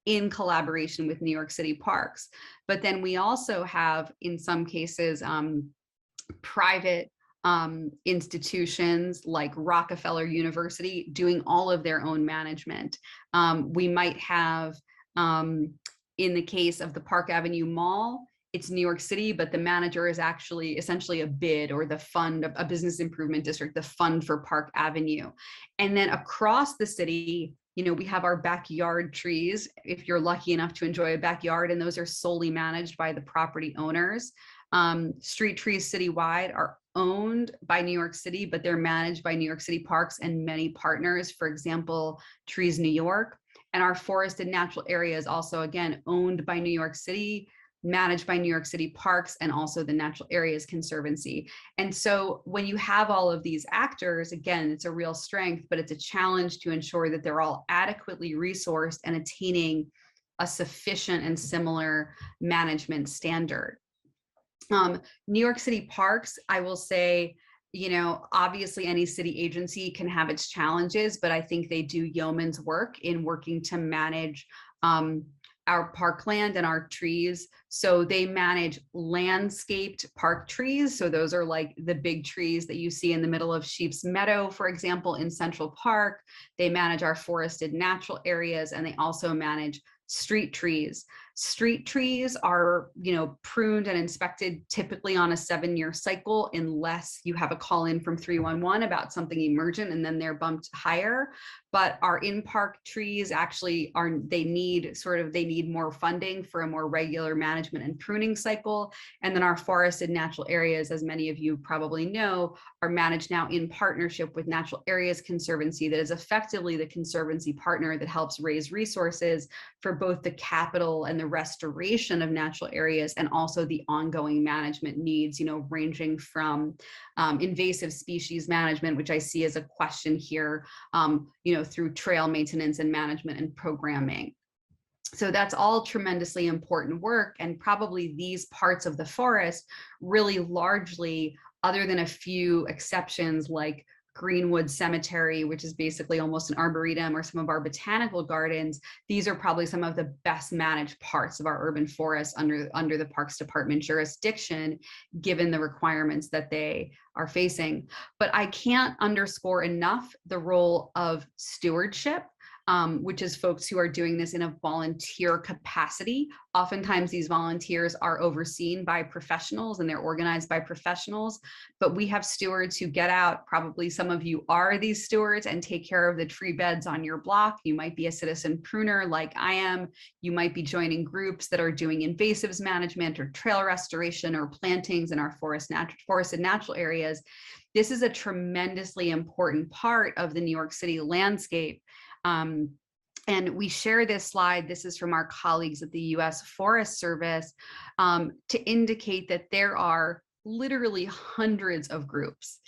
in collaboration with New York City Parks. But then we also have, in some cases, private institutions like Rockefeller University doing all of their own management. We might have, in the case of the Park Avenue Mall, it's New York City, but the manager is actually essentially a bid or the fund, a business improvement district, the fund for Park Avenue. And then across the city, we have our backyard trees, if you're lucky enough to enjoy a backyard, and those are solely managed by the property owners. Street trees citywide are owned by New York City, but they're managed by New York City Parks and many partners, for example, Trees New York. And our forested natural areas also, again, owned by New York City, managed by New York City Parks, and also the Natural Areas Conservancy. And so when you have all of these actors, again, it's a real strength, but it's a challenge to ensure that they're all adequately resourced and attaining a sufficient and similar management standard. New York City Parks, I will say, obviously any city agency can have its challenges, but I think they do yeoman's work in working to manage our parkland and our trees. So they manage landscaped park trees. So those are like the big trees that you see in the middle of Sheep's Meadow, for example, in Central Park. They manage our forested natural areas, and they also manage street trees. Street trees are, pruned and inspected typically on a 7-year cycle, unless you have a call in from 311 about something emergent, and then they're bumped higher. But our in-park trees actually they need more funding for a more regular management and pruning cycle. And then our forested natural areas, as many of you probably know, are managed now in partnership with Natural Areas Conservancy, that is effectively the conservancy partner that helps raise resources for both the capital and the restoration of natural areas, and also the ongoing management needs, ranging from invasive species management, which I see as a question here, through trail maintenance and management and programming. So that's all tremendously important work. And probably these parts of the forest really largely, other than a few exceptions like Greenwood Cemetery, which is basically almost an arboretum, or some of our botanical gardens, these are probably some of the best managed parts of our urban forests under the Parks Department jurisdiction, given the requirements that they are facing. But I can't underscore enough the role of stewardship, which is folks who are doing this in a volunteer capacity. Oftentimes these volunteers are overseen by professionals and they're organized by professionals, but we have stewards who get out. Probably some of you are these stewards and take care of the tree beds on your block. You might be a citizen pruner like I am. You might be joining groups that are doing invasives management or trail restoration or plantings in our forested natural areas. This is a tremendously important part of the New York City landscape. And we share this slide, this is from our colleagues at the US Forest Service, to indicate that there are literally hundreds of groups,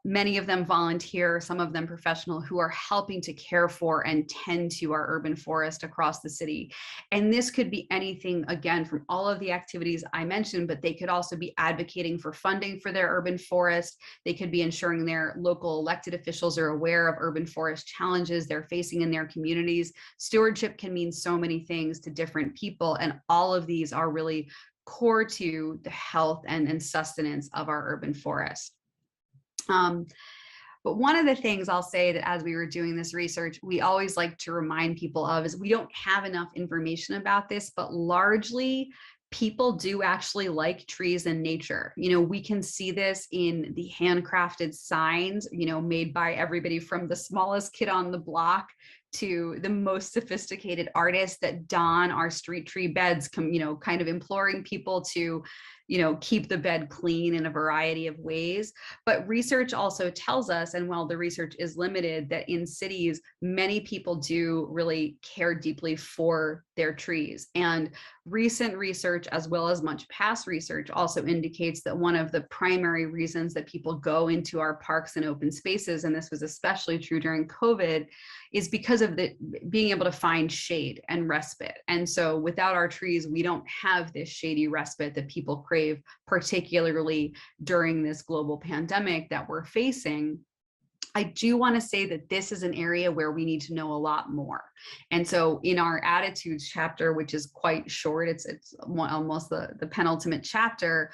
many of them volunteer, some of them professional, who are helping to care for and tend to our urban forest across the city. And this could be anything, again, from all of the activities I mentioned, but they could also be advocating for funding for their urban forest. They could be ensuring their local elected officials are aware of urban forest challenges they're facing in their communities. Stewardship can mean so many things to different people, and all of these are really core to the health and sustenance of our urban forest. But one of the things I'll say that as we were doing this research, we always like to remind people of is we don't have enough information about this, but largely people do actually like trees and nature. We can see this in the handcrafted signs, made by everybody from the smallest kid on the block to the most sophisticated artists that don our street tree beds, kind of imploring people to keep the bed clean in a variety of ways. But research also tells us, and while the research is limited, that in cities, many people do really care deeply for their trees. And recent research, as well as much past research, also indicates that one of the primary reasons that people go into our parks and open spaces, and this was especially true during COVID, is because of being able to find shade and respite. And so without our trees, we don't have this shady respite that people crave, particularly during this global pandemic that we're facing. I do want to say that this is an area where we need to know a lot more. And so in our attitudes chapter, which is quite short, it's almost the penultimate chapter,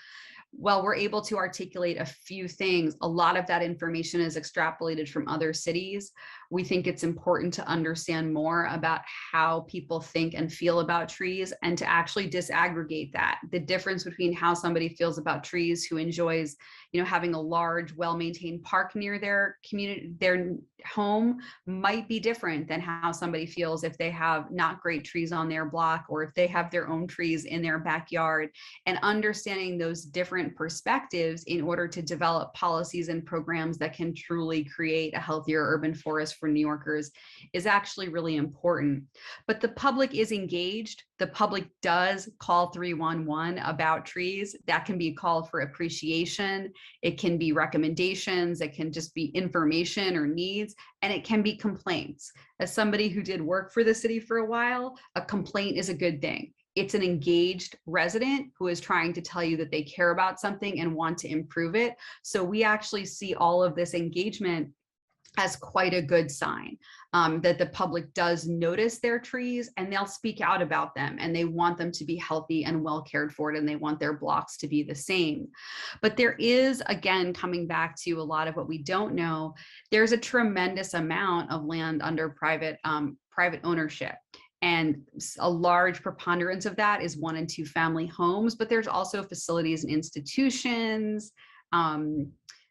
while we're able to articulate a few things, a lot of that information is extrapolated from other cities. We think it's important to understand more about how people think and feel about trees, and to actually disaggregate that. The difference between how somebody feels about trees who enjoys, having a large, well-maintained park near their community, their home, might be different than how somebody feels if they have not great trees on their block, or if they have their own trees in their backyard. And understanding those different perspectives in order to develop policies and programs that can truly create a healthier urban forest for New Yorkers is actually really important. But the public is engaged. The public does call 311 about trees. That can be a call for appreciation. It can be recommendations. It can just be information or needs, and it can be complaints. As somebody who did work for the city for a while, a complaint is a good thing. It's an engaged resident who is trying to tell you that they care about something and want to improve it. So we actually see all of this engagement as quite a good sign, that the public does notice their trees and they'll speak out about them, and they want them to be healthy and well cared for, and they want their blocks to be the same. But there is, again, coming back to a lot of what we don't know, there's a tremendous amount of land under private ownership. And a large preponderance of that is 1 and 2 family homes, but there's also facilities and institutions,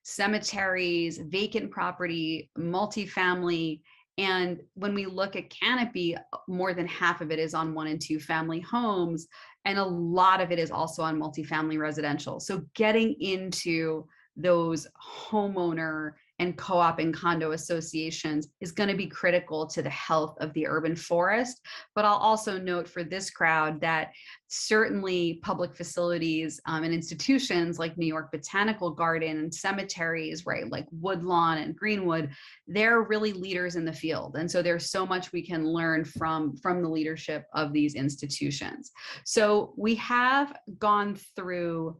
cemeteries, vacant property, multifamily. And when we look at Canopy, more than half of it is on 1 and 2 family homes, and a lot of it is also on multifamily residential. So getting into those homeowner and co-op and condo associations is going to be critical to the health of the urban forest. But I'll also note for this crowd that certainly public facilities and institutions like New York Botanical Garden and cemeteries, right, like Woodlawn and Greenwood, they're really leaders in the field. And so there's so much we can learn from the leadership of these institutions. So we have gone through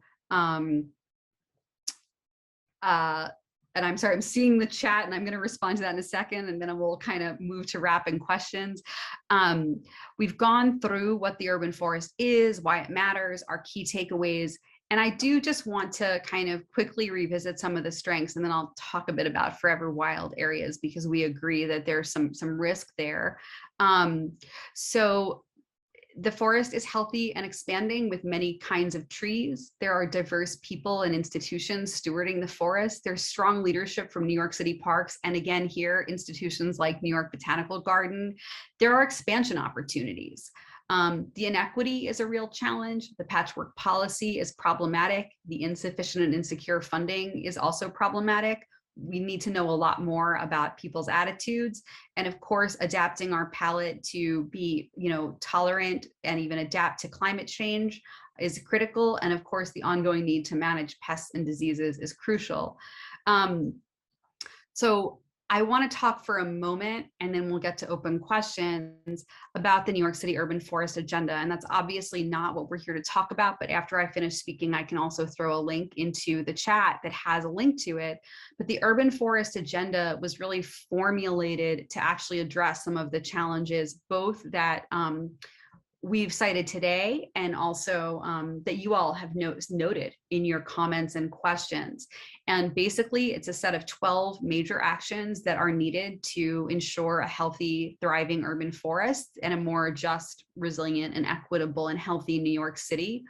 and I'm sorry, I'm seeing the chat, and I'm going to respond to that in a second, and then we'll kind of move to wrapping questions. We've gone through what the urban forest is, why it matters, our key takeaways, and I do just want to kind of quickly revisit some of the strengths, and then I'll talk a bit about forever wild areas, because we agree that there's some risk there. So the forest is healthy and expanding with many kinds of trees. There are diverse people and institutions stewarding the forest. There's strong leadership from New York City Parks. And again, here, institutions like New York Botanical Garden. There are expansion opportunities. The inequity is a real challenge. The patchwork policy is problematic. The insufficient and insecure funding is also problematic. We need to know a lot more about people's attitudes, and of course, adapting our palette to be, tolerant and even adapt to climate change is critical. And of course, the ongoing need to manage pests and diseases is crucial. So I want to talk for a moment, and then we'll get to open questions about the New York City Urban Forest Agenda. And that's obviously not what we're here to talk about, but after I finish speaking, I can also throw a link into the chat that has a link to it. But the Urban Forest Agenda was really formulated to actually address some of the challenges, both that we've cited today, and also that you all have noted in your comments and questions. And basically, it's a set of 12 major actions that are needed to ensure a healthy, thriving urban forest and a more just, resilient, and equitable and healthy New York City.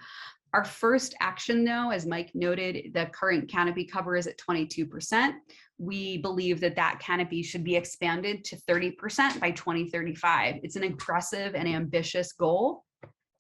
Our first action, though, as Mike noted, the current canopy cover is at 22%. We believe that that canopy should be expanded to 30% by 2035. It's an aggressive and ambitious goal.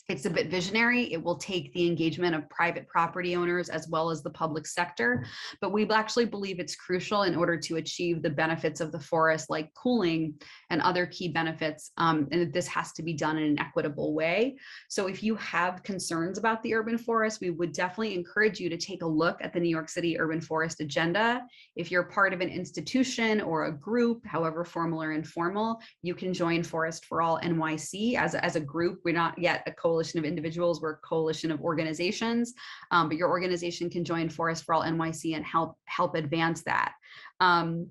It's a bit visionary. It will take the engagement of private property owners as well as the public sector, but we actually believe it's crucial in order to achieve the benefits of the forest, like cooling and other key benefits, and that this has to be done in an equitable way. So if you have concerns about the urban forest, we would definitely encourage you to take a look at the New York City Urban Forest Agenda. If you're part of an institution or a group, however formal or informal, you can join Forest for All NYC as a group. We're not yet a coalition of individuals, we're a coalition of organizations, but your organization can join Forest for All NYC and help advance that. And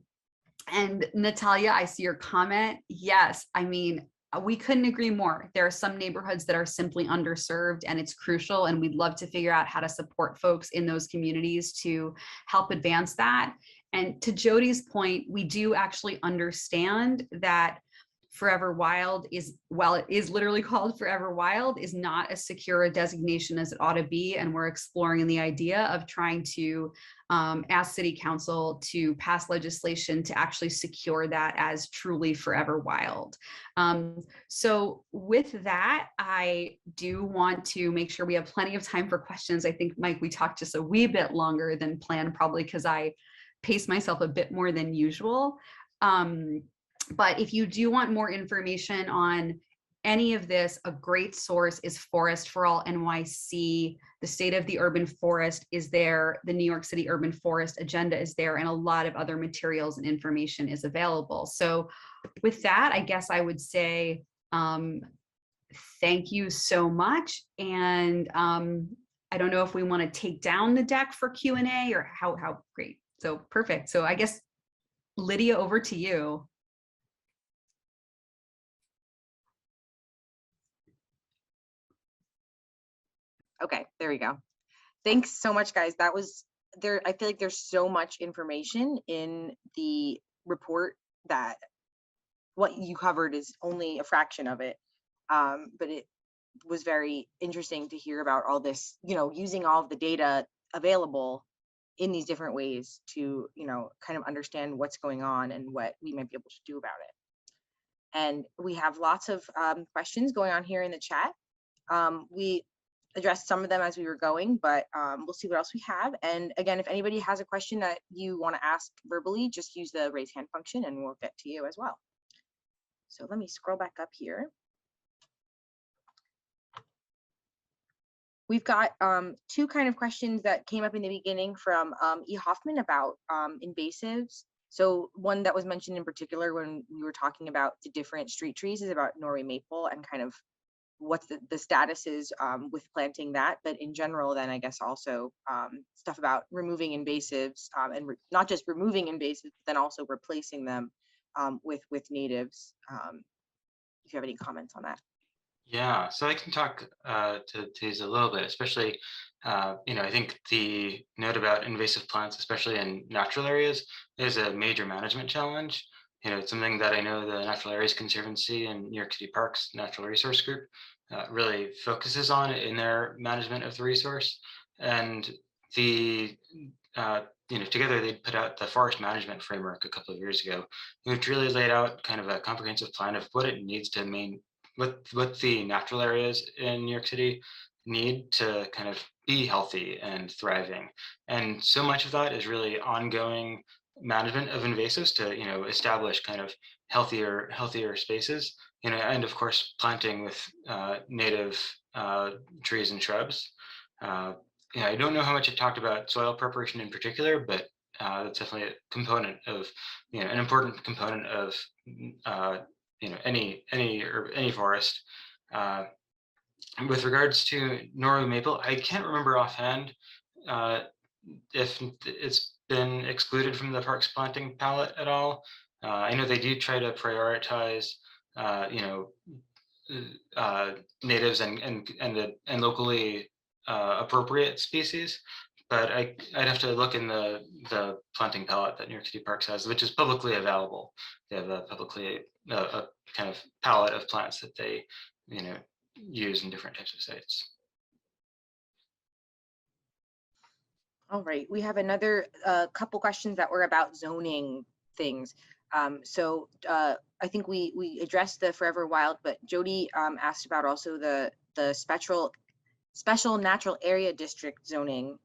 Natalia, I see your comment. Yes, I mean, we couldn't agree more. There are some neighborhoods that are simply underserved, and it's crucial, and we'd love to figure out how to support folks in those communities to help advance that. And to Jody's point, we do actually understand that Forever Wild is, while it is literally called Forever Wild, is not as secure a designation as it ought to be. And we're exploring the idea of trying to ask City Council to pass legislation to actually secure that as truly Forever Wild. So with that, I do want to make sure we have plenty of time for questions. I think, Mike, we talked just a wee bit longer than planned, probably because I paced myself a bit more than usual. But if you do want more information on any of this, a great source is Forest for All NYC. The State of the Urban Forest is there. The New York City Urban Forest Agenda is there, and a lot of other materials and information is available. So with that, I guess I would say thank you so much. And I don't know if we want to take down the deck for Q&A or how great. So perfect. So I guess, Lydia, over to you. Okay, there we go. Thanks so much, guys. That was there. I feel like there's so much information in the report that what you covered is only a fraction of it. But it was very interesting to hear about all this, using all of the data available in these different ways to, kind of understand what's going on and what we might be able to do about it. And we have lots of questions going on here in the chat. We addressed some of them as we were going, but we'll see what else we have. And again, if anybody has a question that you want to ask verbally, just use the raise hand function and we'll get to you as well. So let me scroll back up here. We've got two kind of questions that came up in the beginning from E. Hoffman about invasives. So one that was mentioned in particular when we were talking about the different street trees is about Norway maple and kind of what the status is with planting that. But in general, then I guess also stuff about removing invasives and not just removing invasives, but then also replacing them with natives. If you have any comments on that. Yeah, so I can talk to these a little bit, especially, I think the note about invasive plants, especially in natural areas, is a major management challenge. It's something that I know the Natural Areas Conservancy and New York City Parks Natural Resource Group really focuses on in their management of the resource. And the together they put out the forest management framework a couple of years ago, which really laid out kind of a comprehensive plan of what it needs to what the natural areas in New York City need to kind of be healthy and thriving. And so much of that is really ongoing management of invasives to, establish kind of healthier spaces, and of course, planting with native trees and shrubs. I don't know how much it talked about soil preparation in particular, but that's definitely a component of, an important component of any forest. With regards to Norway maple, I can't remember offhand if it's been excluded from the parks planting palette at all. I know they do try to prioritize, natives and locally appropriate species. But I'd have to look in the planting palette that New York City Parks has, which is publicly available. They have a kind of palette of plants that they, use in different types of sites. All right, we have another couple questions that were about zoning things. So I think we addressed the Forever Wild, but Jody asked about also the special natural area district zoning.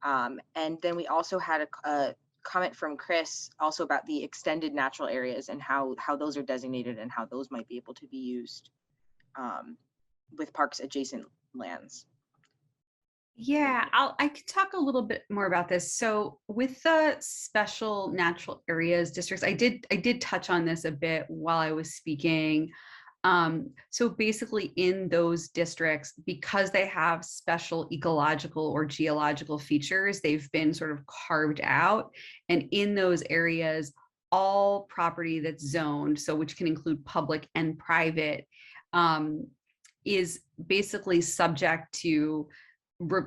And then we also had a comment from Chris also about the extended natural areas and how those are designated and how those might be able to be used with parks adjacent lands. Yeah, I could talk a little bit more about this. So with the special natural areas districts, I did touch on this a bit while I was speaking. So basically in those districts, because they have special ecological or geological features, they've been sort of carved out. And in those areas, all property that's zoned, so which can include public and private, is basically subject to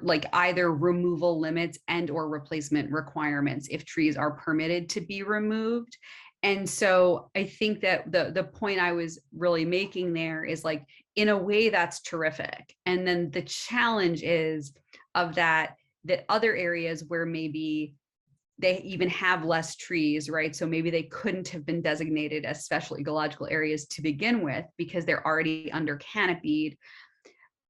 like either removal limits and or replacement requirements if trees are permitted to be removed. And so I think that the point I was really making there is like, in a way that's terrific. And then the challenge is of that other areas where maybe they even have less trees, right? So maybe they couldn't have been designated as special ecological areas to begin with because they're already under canopied,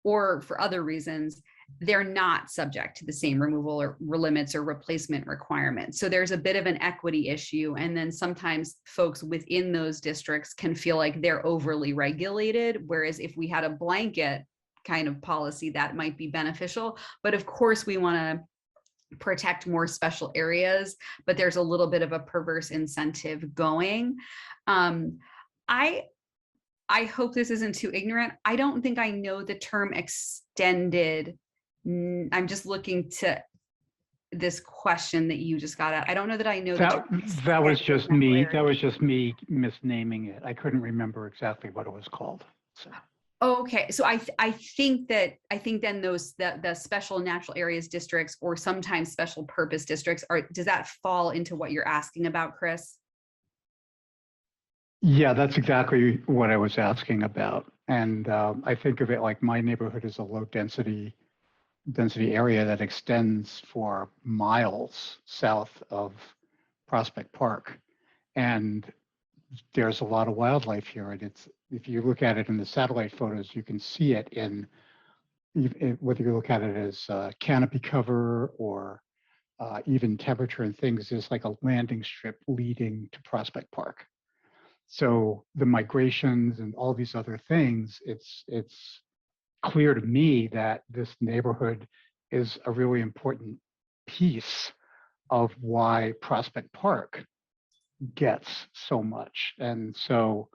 or for other reasons, they're not subject to the same removal or limits or replacement requirements. So there's a bit of an equity issue. And then sometimes folks within those districts can feel like they're overly regulated. Whereas if we had a blanket kind of policy, that might be beneficial. But of course, we want to protect more special areas, but there's a little bit of a perverse incentive going. I hope this isn't too ignorant. I don't think I know the term extended. I'm just looking to this question that you just got at. I don't know that I know that was just me. That was just me misnaming it. I couldn't remember exactly what it was called. So. Okay, so I think then the special natural areas districts, or sometimes special purpose districts, does that fall into what you're asking about, Chris? Yeah, that's exactly what I was asking about. And I think of it like my neighborhood is a low density area that extends for miles south of Prospect Park. And there's a lot of wildlife here. And if you look at it in the satellite photos, you can see it in whether you look at it as canopy cover or even temperature and things. There's like a landing strip leading to Prospect Park. So the migrations and all these other things, it's clear to me that this neighborhood is a really important piece of why Prospect Park gets so much. And so,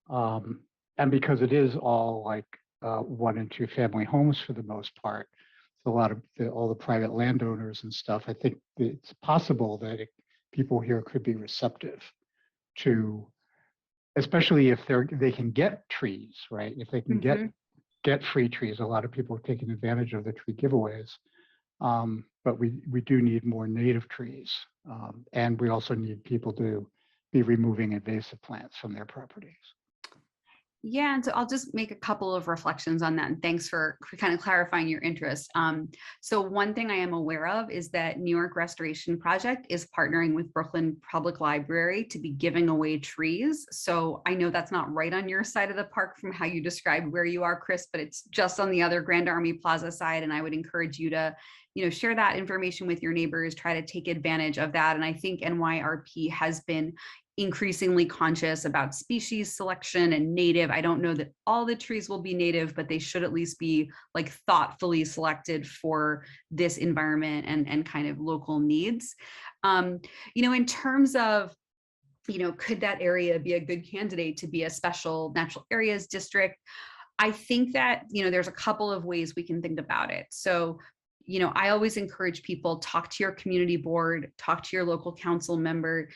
and because it is all like 1 and 2 family homes for the most part, a lot of all the private landowners and stuff, I think it's possible that people here could be receptive to, especially if they can get trees, right? If they can get free trees, a lot of people are taking advantage of the tree giveaways. But we do need more native trees. And we also need people to be removing invasive plants from their properties. Yeah, and so I'll just make a couple of reflections on that. And thanks for kind of clarifying your interest. So one thing I am aware of is that New York Restoration Project is partnering with Brooklyn Public Library to be giving away trees. So I know that's not right on your side of the park from how you described where you are, Chris, but it's just on the other Grand Army Plaza side. And I would encourage you to, share that information with your neighbors, try to take advantage of that. And I think NYRP has been increasingly conscious about species selection and native. I don't know that all the trees will be native, but they should at least be like thoughtfully selected for this environment and kind of local needs. In terms of, could that area be a good candidate to be a special natural areas district? I think that, there's a couple of ways we can think about it. So, I always encourage people, talk to your community board, talk to your local council member.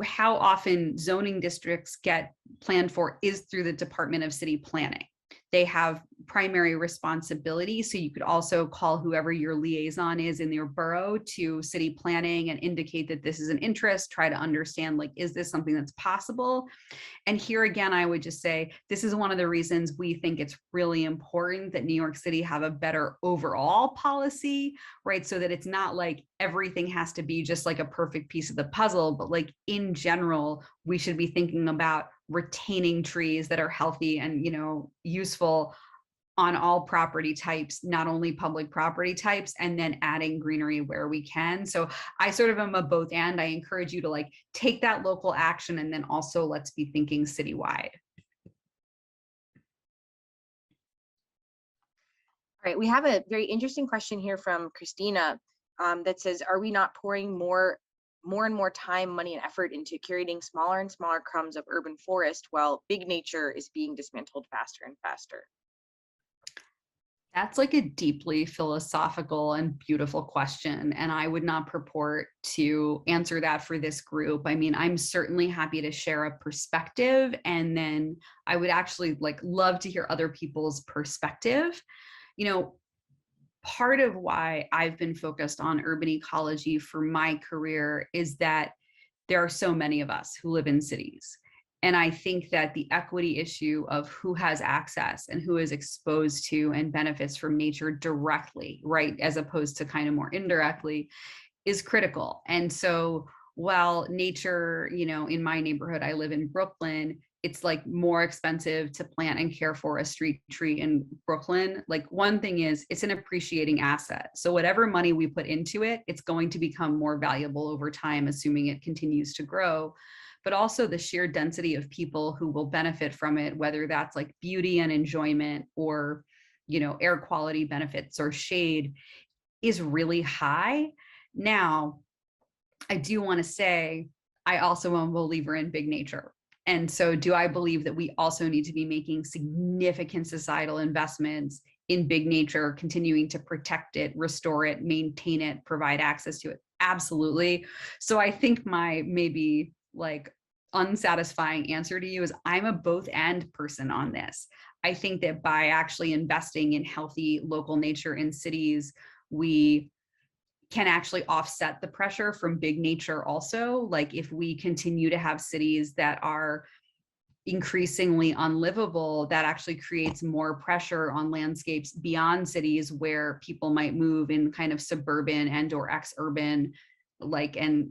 How often zoning districts get planned for is through the Department of City Planning. They have primary responsibility. So you could also call whoever your liaison is in your borough to city planning and indicate that this is an interest, try to understand, like, is this something that's possible? And here again, I would just say, this is one of the reasons we think it's really important that New York City have a better overall policy, right? So that it's not like everything has to be just like a perfect piece of the puzzle, but like in general, we should be thinking about retaining trees that are healthy and, useful on all property types, not only public property types, and then adding greenery where we can. So I sort of am a both and. I encourage you to like take that local action, and then also let's be thinking citywide. All right, we have a very interesting question here from Christina that says, are we not pouring more and more time, money, and effort into curating smaller and smaller crumbs of urban forest while big nature is being dismantled faster and faster? That's like a deeply philosophical and beautiful question. And I would not purport to answer that for this group. I mean, I'm certainly happy to share a perspective, and then I would actually love to hear other people's perspective. You know, part of why I've been focused on urban ecology for my career is that there are so many of us who live in cities. And I think that the equity issue of who has access and who is exposed to and benefits from nature directly, right, as opposed to kind of more indirectly, is critical. And so while nature, in my neighborhood, I live in Brooklyn, it's more expensive to plant and care for a street tree in Brooklyn. One thing is it's an appreciating asset. So whatever money we put into it, it's going to become more valuable over time, assuming it continues to grow. But also the sheer density of people who will benefit from it, whether that's beauty and enjoyment or, air quality benefits or shade, is really high. Now, I do want to say, I also am a believer in big nature. And so do I believe that we also need to be making significant societal investments in big nature, continuing to protect it, restore it, maintain it, provide access to it? Absolutely. So I think my maybe unsatisfying answer to you is I'm a both and person on this. I think that by actually investing in healthy local nature in cities, we can actually offset the pressure from big nature also. If we continue to have cities that are increasingly unlivable, that actually creates more pressure on landscapes beyond cities where people might move in kind of suburban and or ex-urban, and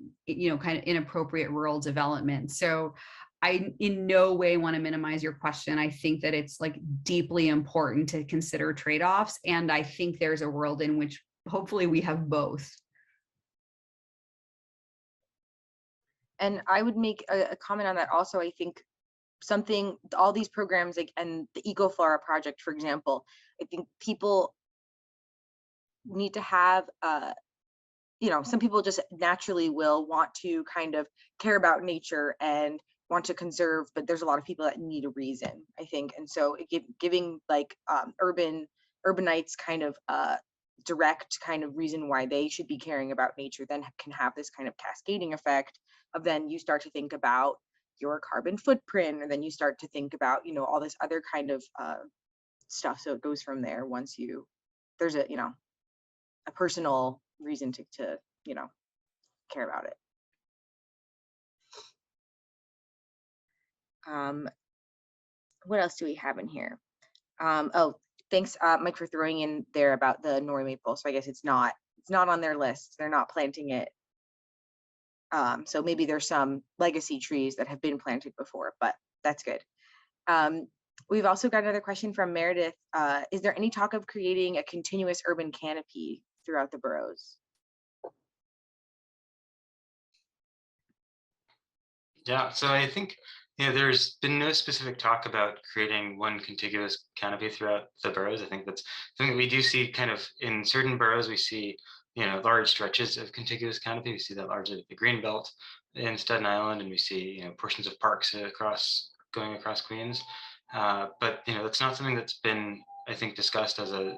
kind of inappropriate rural development. So I in no way want to minimize your question. I think that it's deeply important to consider trade-offs. And I think there's a world in which hopefully we have both. And I would make a comment on that also. I think all these programs and the EcoFlora project, for example, I think people need to have, some people just naturally will want to kind of care about nature and want to conserve, but there's a lot of people that need a reason, I think. And so giving urbanites kind of direct kind of reason why they should be caring about nature then can have this kind of cascading effect of then you start to think about your carbon footprint, and then you start to think about, all this other kind of stuff. So it goes from there once there's a personal reason to care about it. What else do we have in here? Oh, thanks, Mike, for throwing in there about the Nori maple. So I guess it's not on their list. They're not planting it. So maybe there's some legacy trees that have been planted before, but that's good. We've also got another question from Meredith. Is there any talk of creating a continuous urban canopy throughout the boroughs? Yeah, so I think there's been no specific talk about creating one contiguous canopy throughout the boroughs. I think that's something that we do see kind of in certain boroughs. We see large stretches of contiguous canopy. We see that largely with the Greenbelt in Staten Island, and we see portions of parks going across Queens. But that's not something that's been, I think, discussed as a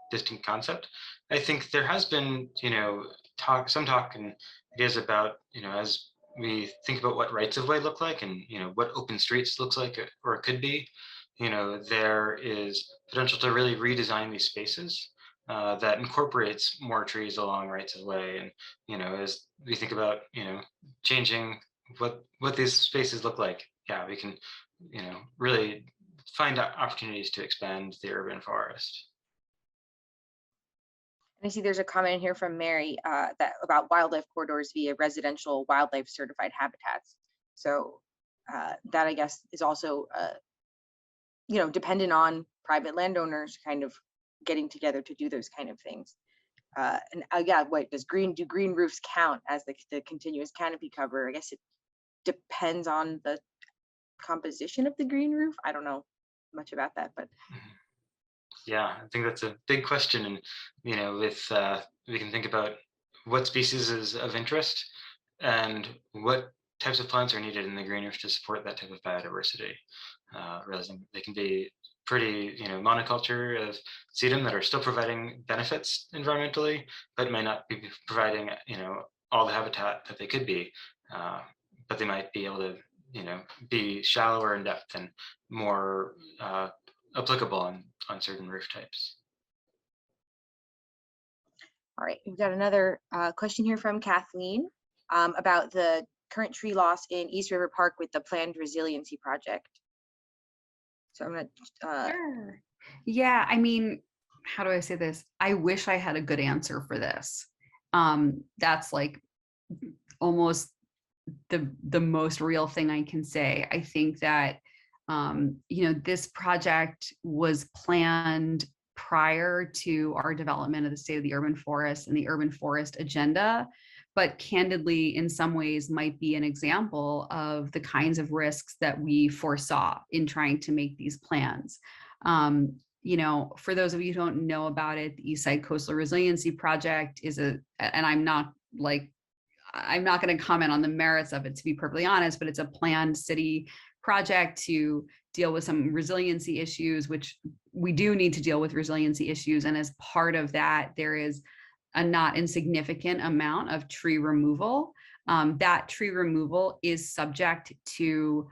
distinct concept. I think there has been some talk and ideas about as we think about what rights of way look like and what open streets looks like or it could be, there is potential to really redesign these spaces that incorporates more trees along rights of way. And as we think about changing what these spaces look like, yeah, we can really find opportunities to expand the urban forest. I see there's a comment here from Mary that about wildlife corridors via residential wildlife certified habitats. So that I guess is also dependent on private landowners kind of getting together to do those kind of things. And yeah, wait, do green roofs count as the continuous canopy cover? I guess it depends on the composition of the green roof. I don't know much about that, but. Yeah, I think that's a big question, and with we can think about what species is of interest and what types of plants are needed in the green roof to support that type of biodiversity. Realizing they can be pretty, monoculture of sedum that are still providing benefits environmentally, but might not be providing, all the habitat that they could be. But they might be able to, be shallower in depth and more applicable on certain roof types. All right, we've got another question here from Kathleen about the current tree loss in East River Park with the planned resiliency project. So I'm gonna. Sure. Yeah, I mean, how do I say this? I wish I had a good answer for this. That's like almost the most real thing I can say. I think that this project was planned prior to our development of the State of the Urban Forest and the Urban Forest Agenda, but candidly, in some ways, might be an example of the kinds of risks that we foresaw in trying to make these plans. For those of you who don't know about it, the Eastside Coastal Resiliency Project is and I'm not going to comment on the merits of it, to be perfectly honest, but it's a planned city project to deal with some resiliency issues, which we do need to deal with resiliency issues. And as part of that, there is a not insignificant amount of tree removal. That tree removal is subject to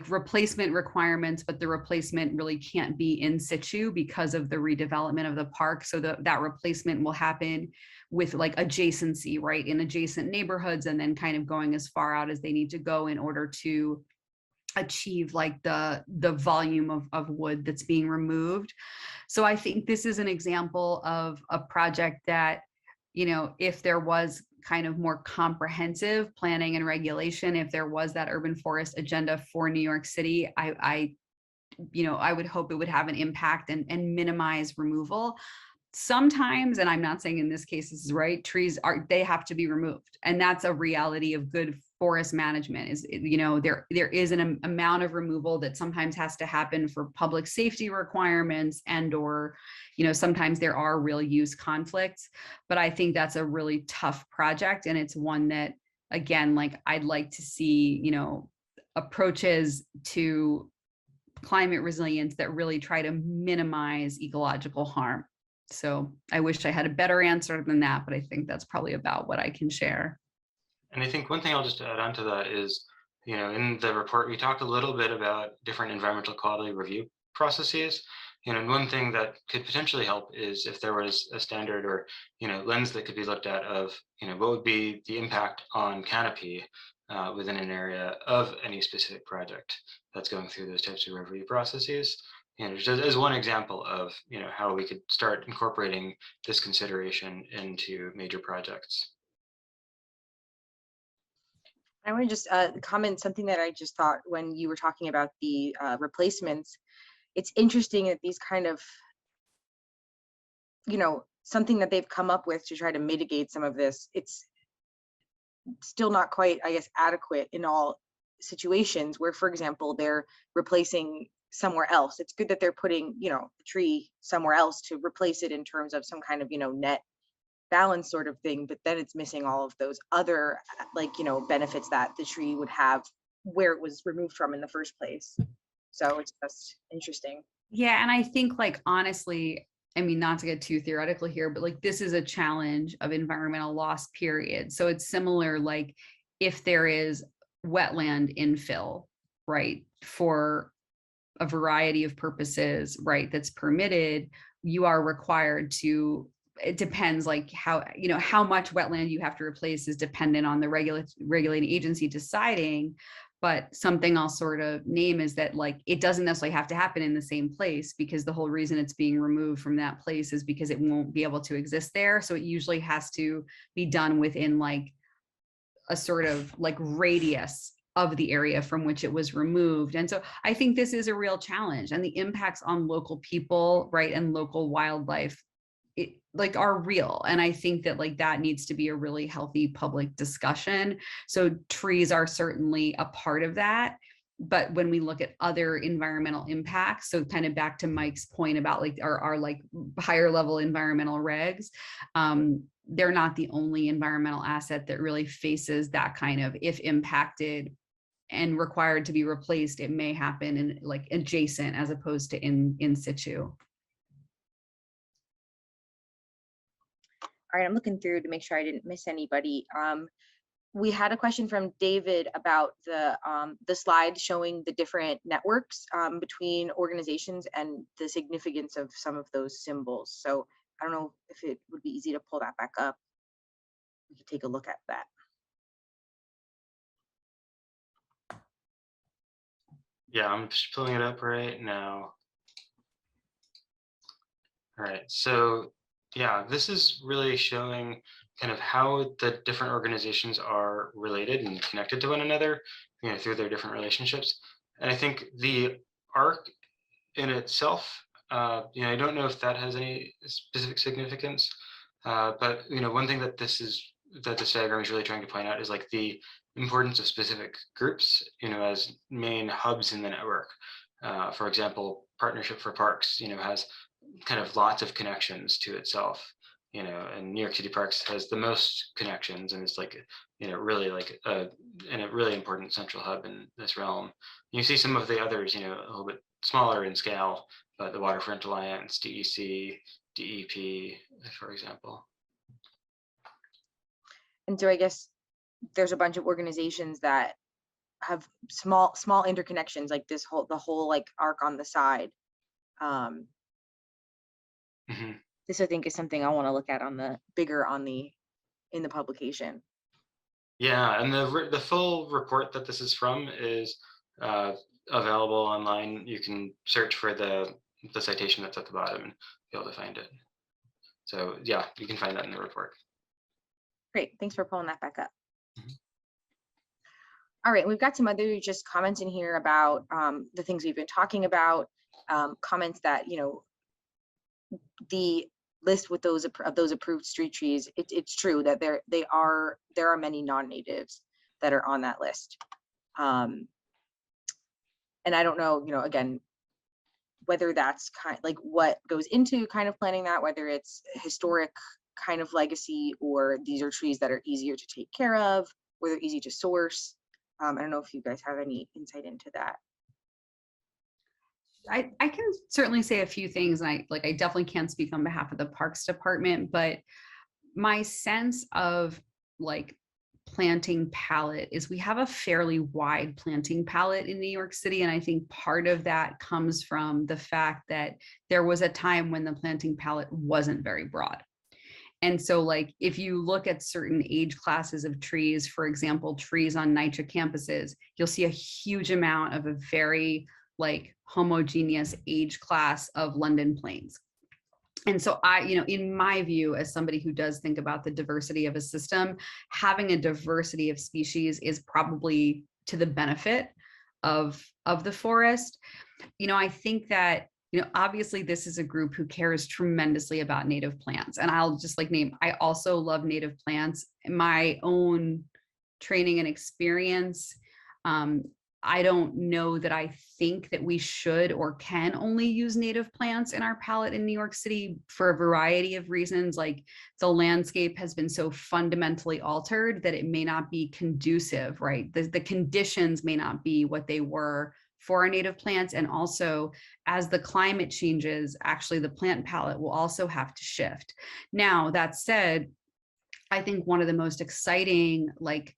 replacement requirements, but the replacement really can't be in situ because of the redevelopment of the park. So that replacement will happen with like adjacency, right, in adjacent neighborhoods, and then kind of going as far out as they need to go in order to achieve like the volume of wood that's being removed. So I think this is an example of a project that, if there was kind of more comprehensive planning and regulation, if there was that urban forest agenda for New York City, I would hope it would have an impact and minimize removal. Sometimes, and I'm not saying in this case this is right, trees they have to be removed, and that's a reality of good forest management. Is there is an amount of removal that sometimes has to happen for public safety requirements, and or sometimes there are real use conflicts. But I think that's a really tough project, and it's one that, again, like I'd like to see approaches to climate resilience that really try to minimize ecological harm. So I wish I had a better answer than that, but I think that's probably about what I can share. And I think one thing I'll just add on to that is, in the report, we talked a little bit about different environmental quality review processes. And one thing that could potentially help is if there was a standard or, lens that could be looked at of, what would be the impact on canopy within an area of any specific project that's going through those types of review processes. Just as one example of, how we could start incorporating this consideration into major projects. I want to just comment something that I just thought when you were talking about the replacements. It's interesting that these kind of, something that they've come up with to try to mitigate some of this, it's still not quite, I guess, adequate in all situations where, for example, they're replacing somewhere else. It's good that they're putting, the tree somewhere else to replace it in terms of some kind of, net balance sort of thing, but then it's missing all of those other benefits that the tree would have where it was removed from in the first place. So it's just interesting. Yeah, and I think honestly, I mean, not to get too theoretical here, but this is a challenge of environmental loss, period. So it's similar, if there is wetland infill, right, for a variety of purposes, right, that's permitted, you are required to, it depends how much wetland you have to replace is dependent on the regulating agency deciding. But something I'll sort of name is that it doesn't necessarily have to happen in the same place, because the whole reason it's being removed from that place is because it won't be able to exist there. So it usually has to be done within a sort of radius of the area from which it was removed. And so I think this is a real challenge, and the impacts on local people, right, and local wildlife are real. And I think that that needs to be a really healthy public discussion. So trees are certainly a part of that. But when we look at other environmental impacts, so kind of back to Mike's point about our higher level environmental regs, they're not the only environmental asset that really faces that kind of, if impacted, and required to be replaced, it may happen in like adjacent as opposed to in situ. All right, I'm looking through to make sure I didn't miss anybody. We had a question from David about the slide showing the different networks between organizations and the significance of some of those symbols. So I don't know if it would be easy to pull that back up. We could take a look at that. Yeah, I'm just pulling it up right now. All right, so yeah, this is really showing kind of how the different organizations are related and connected to one another, you know, through their different relationships. And I think the arc in itself, you know, I don't know if that has any specific significance, but you know, one thing that this diagram is really trying to point out is like the importance of specific groups, you know, as main hubs in the network. For example, Partnership for Parks, you know, has kind of lots of connections to itself, you know, and New York City Parks has the most connections, and it's like, you know, really like a really important central hub in this realm. You see some of the others, you know, a little bit smaller in scale, but the Waterfront Alliance, DEC, DEP, for example. And so I guess there's a bunch of organizations that have small interconnections, like the whole like arc on the side. This I think is something I want to look at on the in the publication. Yeah, and the full report that this is from is available online. You can search for the citation that's at the bottom and be able to find it. So yeah, you can find that in the report. Great, thanks for pulling that back up. All right, we've got some other just comments in here about the things we've been talking about, comments that, you know, the list with those approved street trees, it's true that there are many non-natives that are on that list. And I don't know, you know, again, whether that's kind like what goes into kind of planning that, whether it's historic kind of legacy, or these are trees that are easier to take care of, or they're easy to source. I don't know if you guys have any insight into that. I can certainly say a few things, and I definitely can't speak on behalf of the Parks Department, but my sense of like planting palette is we have a fairly wide planting palette in New York City, and I think part of that comes from the fact that there was a time when the planting palette wasn't very broad. And so like if you look at certain age classes of trees, for example, trees on NYCHA campuses, you'll see a huge amount of a very like homogeneous age class of London planes. And so I, you know, in my view, as somebody who does think about the diversity of a system, having a diversity of species is probably to the benefit of the forest. You know, I think that, you know, obviously this is a group who cares tremendously about native plants. And I'll just like name, I also love native plants. My own training and experience, I don't know that I think that we should or can only use native plants in our palette in New York City for a variety of reasons. Like the landscape has been so fundamentally altered that it may not be conducive, right? The conditions may not be what they were for our native plants. And also as the climate changes, actually the plant palette will also have to shift. Now, that said, I think one of the most exciting like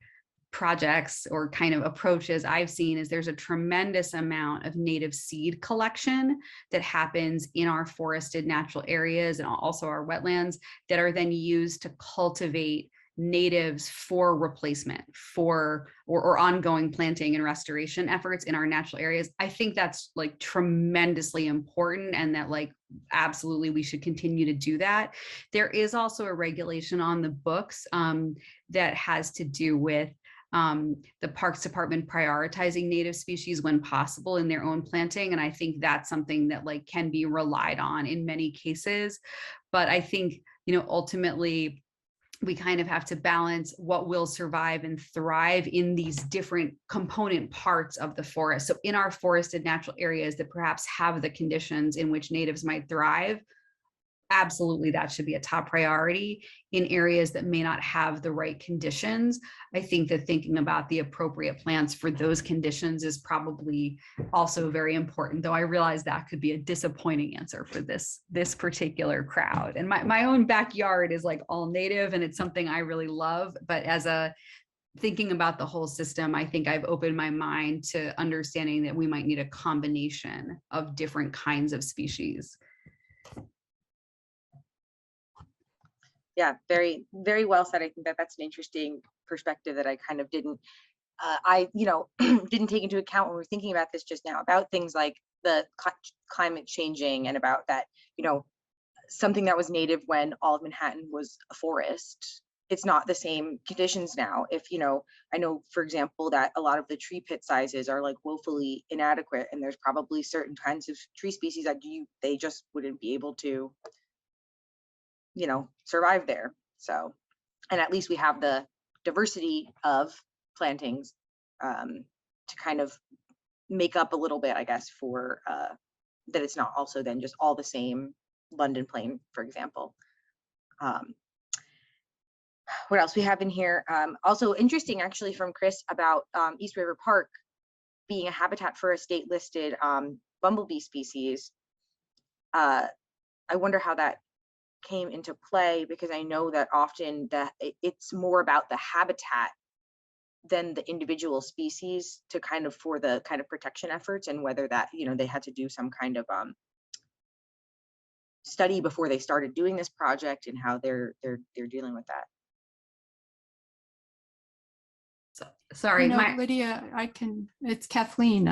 projects or kind of approaches I've seen is there's a tremendous amount of native seed collection that happens in our forested natural areas and also our wetlands that are then used to cultivate natives for replacement for or ongoing planting and restoration efforts in our natural areas. I think that's like tremendously important, and that like absolutely we should continue to do that. There is also a regulation on the books that has to do with the Parks Department prioritizing native species when possible in their own planting. And I think that's something that like can be relied on in many cases. But I think, you know, ultimately we kind of have to balance what will survive and thrive in these different component parts of the forest. So in our forested natural areas that perhaps have the conditions in which natives might thrive, absolutely that should be a top priority. In areas that may not have the right conditions, I think that thinking about the appropriate plants for those conditions is probably also very important, though I realize that could be a disappointing answer for this particular crowd. And my own backyard is like all native, and it's something I really love, but thinking about the whole system, I think I've opened my mind to understanding that we might need a combination of different kinds of species. Yeah, very, very well said. I think that that's an interesting perspective that I kind of didn't, didn't take into account when we were thinking about this just now, about things like the climate changing, and about that, something that was native when all of Manhattan was a forest. It's not the same conditions now. If, I know, for example, that a lot of the tree pit sizes are like woefully inadequate, and there's probably certain kinds of tree species that they just wouldn't be able to survive there. So, and at least we have the diversity of plantings to kind of make up a little bit, I guess, for that it's not also then just all the same London plane, for example. What else we have in here? Also interesting, actually, from Chris about East River Park being a habitat for a state listed bumblebee species. I wonder how that came into play, because I know that often that it's more about the habitat than the individual species to for the kind of protection efforts, and whether that they had to do some kind of study before they started doing this project, and how they're dealing with that. Sorry, Lydia, it's Kathleen.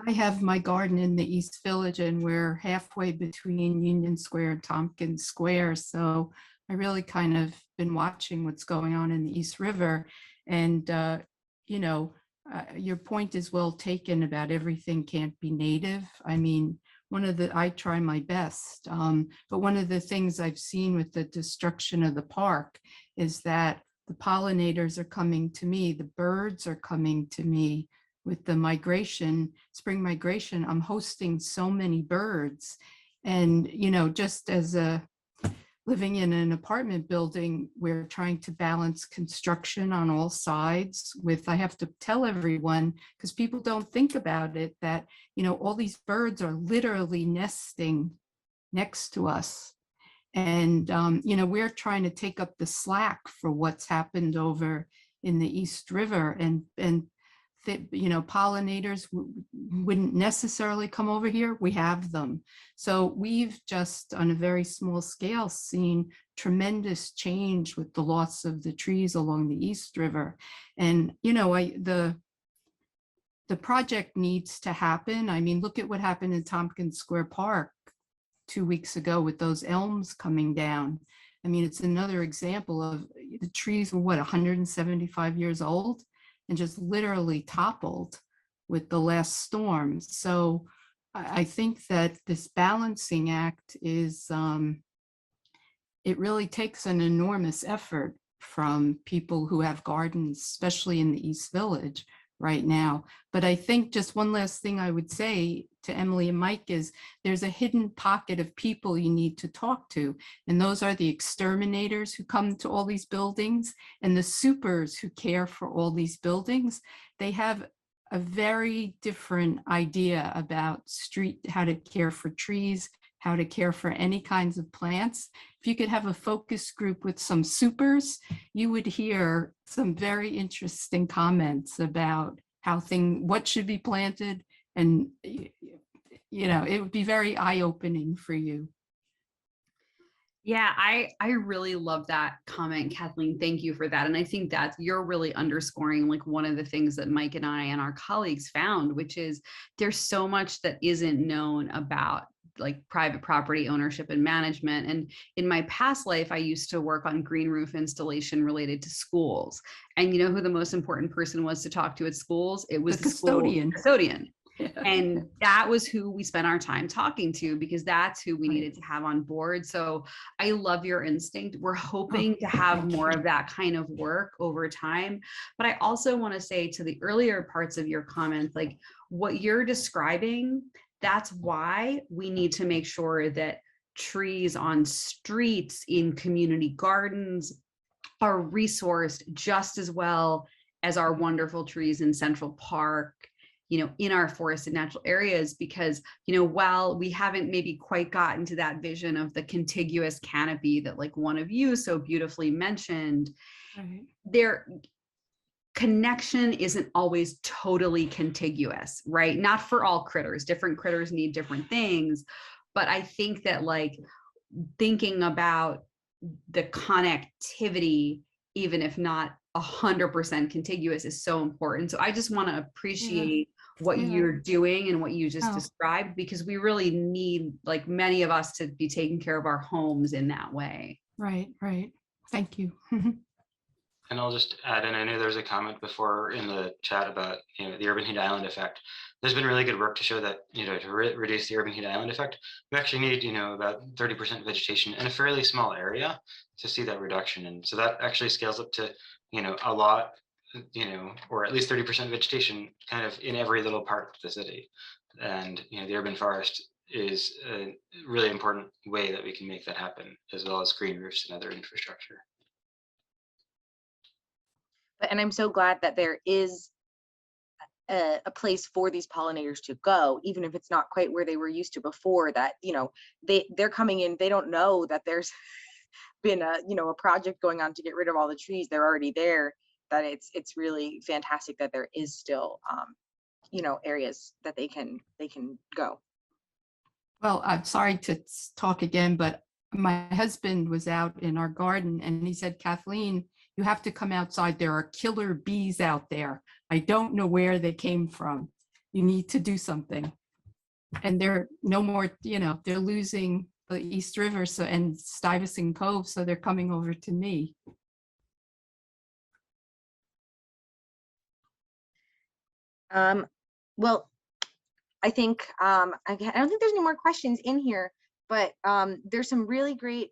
I have my garden in the East Village, and we're halfway between Union Square and Tompkins Square. So I really kind of been watching what's going on in the East River. And, your point is well taken about everything can't be native. I mean, I try my best, but one of the things I've seen with the destruction of the park is that the pollinators are coming to me, the birds are coming to me. With the spring migration, I'm hosting so many birds. And, just as living in an apartment building, we're trying to balance construction on all sides with, I have to tell everyone, because people don't think about it, that, all these birds are literally nesting next to us. And, we're trying to take up the slack for what's happened over in the East River, and pollinators wouldn't necessarily come over here. We have them. So we've just, on a very small scale, seen tremendous change with the loss of the trees along the East River. And, the project needs to happen. I mean, look at what happened in Tompkins Square Park 2 weeks ago with those elms coming down. I mean, it's another example of the trees were 175 years old, and just literally toppled with the last storm. So I think that this balancing act is, it really takes an enormous effort from people who have gardens, especially in the East Village right now. But I think just one last thing I would say to Emily and Mike is there's a hidden pocket of people you need to talk to. And those are the exterminators who come to all these buildings, and the supers who care for all these buildings. They have a very different idea about how to care for trees, how to care for any kinds of plants. If you could have a focus group with some supers, you would hear some very interesting comments about what should be planted. And, it would be very eye-opening for you. Yeah, I really love that comment, Kathleen. Thank you for that. And I think that you're really underscoring like one of the things that Mike and I and our colleagues found, which is there's so much that isn't known about like private property ownership and management. And in my past life, I used to work on green roof installation related to schools. And you know who the most important person was to talk to at schools? It was the custodian. Yeah. And that was who we spent our time talking to, because that's who we needed to have on board. So I love your instinct. We're hoping to have more of that kind of work over time. But I also want to say to the earlier parts of your comments, like what you're describing, that's why we need to make sure that trees on streets, in community gardens, are resourced just as well as our wonderful trees in Central Park, in our forested natural areas, because, while we haven't maybe quite gotten to that vision of the contiguous canopy that like one of you so beautifully mentioned, Right. their connection isn't always totally contiguous, right? Not for all critters. Different critters need different things. But I think that like thinking about the connectivity, even if not 100% contiguous, is so important. So I just want to appreciate what Yeah. you're doing and what you just Oh. described, because we really need, like many of us, to be taking care of our homes in that way. Right. Thank you. And I'll just add in, I know there's a comment before in the chat about the urban heat island effect. There's been really good work to show that to reduce the urban heat island effect, we actually need about 30% vegetation in a fairly small area to see that reduction. And so that actually scales up to a lot, or at least 30% vegetation kind of in every little part of the city. And the urban forest is a really important way that we can make that happen, as well as green roofs and other infrastructure. And I'm so glad that there is a place for these pollinators to go, even if it's not quite where they were used to before, that they're coming in, they don't know that there's been a project going on to get rid of all the trees. They're already there. That it's really fantastic that there is still areas that they can go. Well, I'm sorry to talk again, but my husband was out in our garden and he said, Kathleen, you have to come outside. There are killer bees out there. I don't know where they came from. You need to do something. And they're no more, they're losing the East River and Stuyvesant Cove, so they're coming over to me. Well, I think I don't think there's any more questions in here, but there's some really great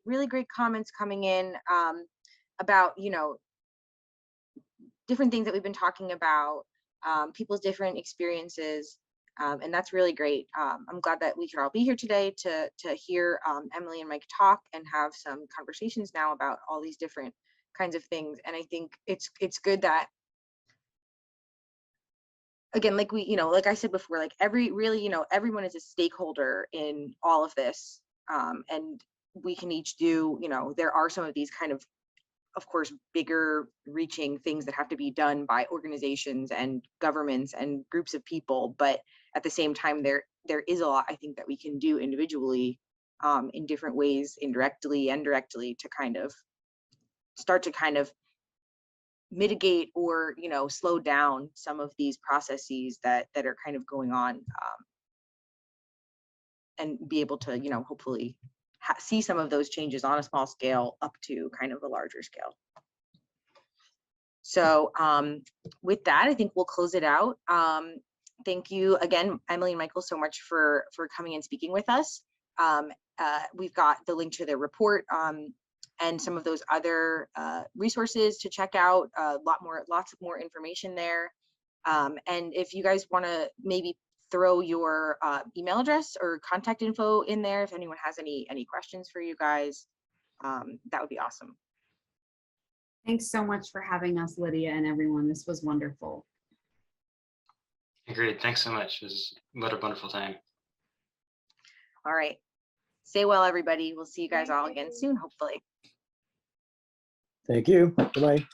comments coming in about different things that we've been talking about, people's different experiences, and that's really great. I'm glad that we could all be here today to hear Emily and Mike talk and have some conversations now about all these different kinds of things. And I think it's good that, again, like like I said before, like everyone is a stakeholder in all of this, and we can each do, there are some of these kind of course, bigger reaching things that have to be done by organizations and governments and groups of people. But at the same time, there is a lot, I think, that we can do individually in different ways, indirectly and directly, to kind of start to kind of mitigate or, slow down some of these processes that are kind of going on, and be able to, hopefully see some of those changes on a small scale up to kind of a larger scale. So with that, I think we'll close it out. Thank you again, Emily and Michael, so much for coming and speaking with us. We've got the link to their report and some of those other resources to check out. Lots of more information there. And if you guys want to maybe throw your email address or contact info in there, if anyone has any questions for you guys, that would be awesome. Thanks so much for having us, Lydia, and everyone. This was wonderful. Agreed. Thanks so much. It was what a wonderful time. All right. Stay well, everybody. We'll see you guys all again soon, hopefully. Thank you. Bye-bye.